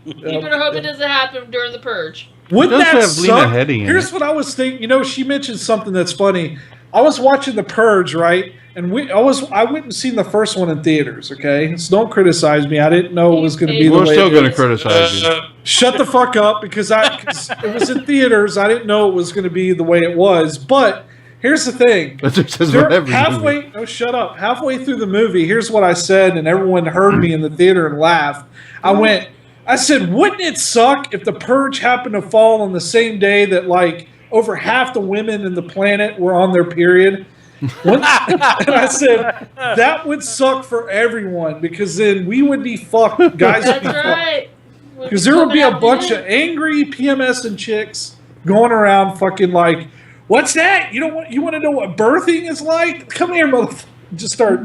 You better hope it doesn't happen during the purge. Wouldn't It does that have Lena suck? Headey in Here's it. what I was thinking. She mentioned something that's funny. I was watching The Purge, right? And I went and seen the first one in theaters. Okay, so don't criticize me. I didn't know it was going to be the We're way. still it going to is. criticize you. Shut the fuck up, because it was in theaters. I didn't know it was going to be the way it was. But here's the thing. That's what it says There- about every halfway, movie. no, shut up. Halfway through the movie, here's what I said, and everyone heard me in the theater and laughed. I said, wouldn't it suck if the purge happened to fall on the same day that like over half the women in the planet were on their period? And I said, that would suck for everyone, because then we would be fucked. Guys would That's be fucked. right. Because there would be a bunch of angry PMS and chicks going around fucking like, what's that? You want to know what birthing is like? Come here, motherfucker. Just start,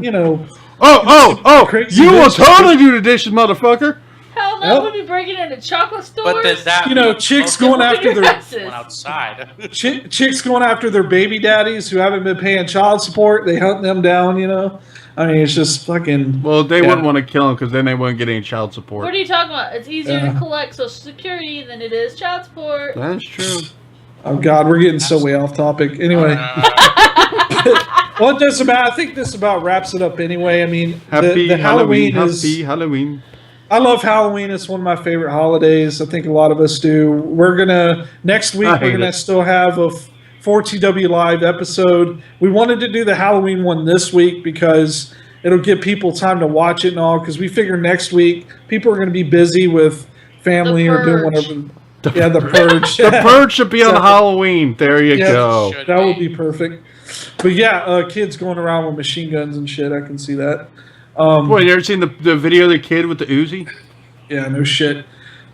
Oh! Crazy You will bitch. totally do the dishes, motherfucker. Hell no, Yep. we'd be breaking into chocolate stores. But then that chicks means going Look at after your their asses. went outside. chicks going after their baby daddies who haven't been paying child support. They hunt them down. I mean, it's just fucking. Well, they Yeah. wouldn't want to kill him because then they wouldn't get any child support. What are you talking about? It's easier Yeah. to collect Social Security than it is child support. That's true. Oh God, we're getting so way off topic. Anyway, well, it doesn't matter. I think this about wraps it up. Anyway, I mean, Happy the Halloween. Halloween is. Happy Halloween. I love Halloween. It's one of my favorite holidays. I think a lot of us do. Next week, I we're hate gonna it. still have a 4TW Live episode. We wanted to do the Halloween one this week because it'll give people time to watch it and all, because we figure next week people are gonna be busy with family The or doing Purge. whatever. Yeah, the Purge. The purge should be on Exactly. Halloween. There you Yeah. go. Should That would be perfect. But yeah, kids going around with machine guns and shit. I can see that. Boy, you ever seen the video of the kid with the Uzi? Yeah, no shit.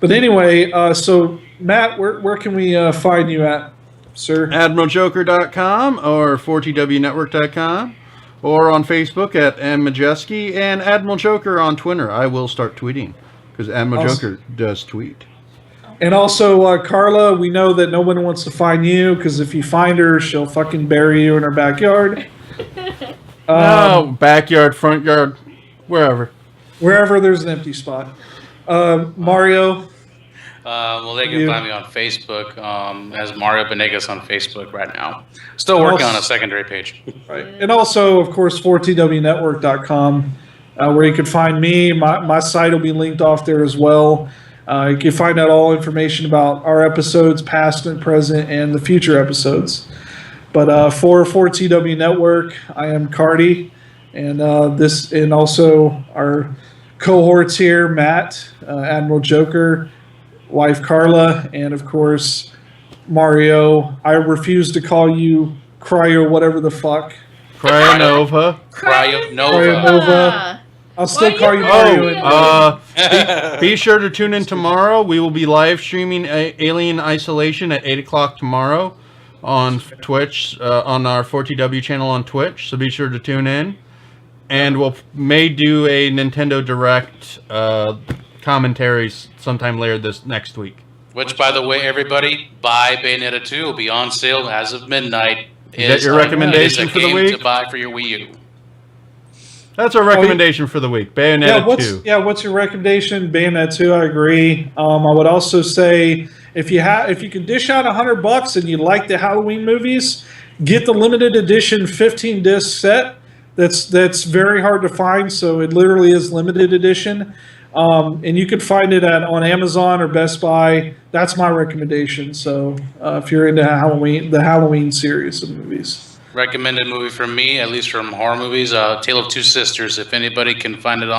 But anyway, so Matt, where can we find you at, sir? AdmiralJoker.com or 4TWNetwork.com or on Facebook at Majeski and Admiral Joker on Twitter. I will start tweeting because Admiral Awesome. Joker does tweet. And also, Carla, we know that no one wants to find you, because if you find her, she'll fucking bury you in her backyard. Oh, backyard, front yard, wherever. Wherever there's an empty spot. Mario, Well, they can You- find me on Facebook as Mario Benegas on Facebook right now. Still working on a secondary page. right? And also, of course, 4TWNetwork.com, where you can find me. My site will be linked off there as well. You can find out all information about our episodes, past and present, and the future episodes. But for 4TW Network, I am Carty, and and also our cohorts here, Matt, Admiral Joker, wife Carla, and of course Mario. I refuse to call you Cryo, whatever the fuck. Cryonova. Cryonova. I'll still Why call you you calling Mario. me Be sure to tune in tomorrow. We will be live streaming Alien Isolation at 8 o'clock tomorrow on Twitch, on our 4TW channel on Twitch. So be sure to tune in. And may do a Nintendo Direct commentaries sometime later next week. Which, by the way, everybody, buy Bayonetta 2 will be on sale as of midnight. Is that your recommendation for the game week? to buy for your Wii U. That's our recommendation for the week. Bayonetta 2. What's your recommendation? Bayonetta 2, I agree. I would also say if you can dish out $100 and you like the Halloween movies, get the limited edition 15 disc set. That's very hard to find, so it literally is limited edition. And you can find it on Amazon or Best Buy. That's my recommendation. So if you're into the Halloween series of movies. Recommended movie from me, at least from horror movies, Tale of Two Sisters. If anybody can find it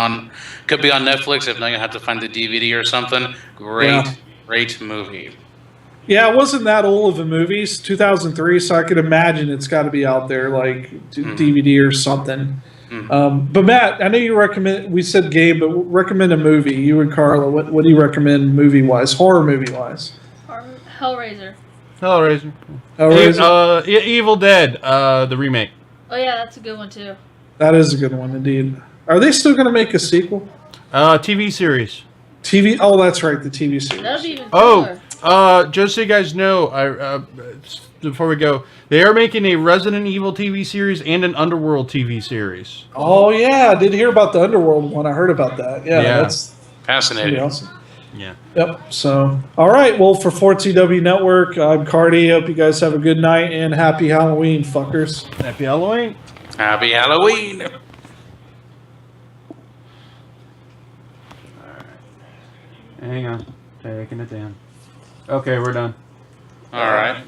could be on Netflix. If not, you have to find the DVD or something. Great great movie. Yeah, it wasn't that old of a movie. It's 2003, so I could imagine it's got to be out there, like DVD or something. But Matt, I know you recommend. We said game, but recommend a movie. You and Carla, what do you recommend movie wise, horror movie wise? Hellraiser. Hellraiser. Hellraiser. Evil Dead, the remake. Oh yeah, that's a good one too. That is a good one indeed. Are they still going to make a sequel? TV series. TV. Oh, that's right, the TV series. That'd be even cooler. Just so you guys know, before we go, they are making a Resident Evil TV series and an Underworld TV series. Oh yeah, I did hear about the Underworld one. I heard about that. Yeah. That's Fascinating. pretty awesome. Yeah. Yep. So, all right. Well, for 4TW Network, I'm Carty. Hope you guys have a good night and happy Halloween, fuckers. Happy Halloween. Happy Halloween. Hang on. Taking it down. Okay, we're done. All right.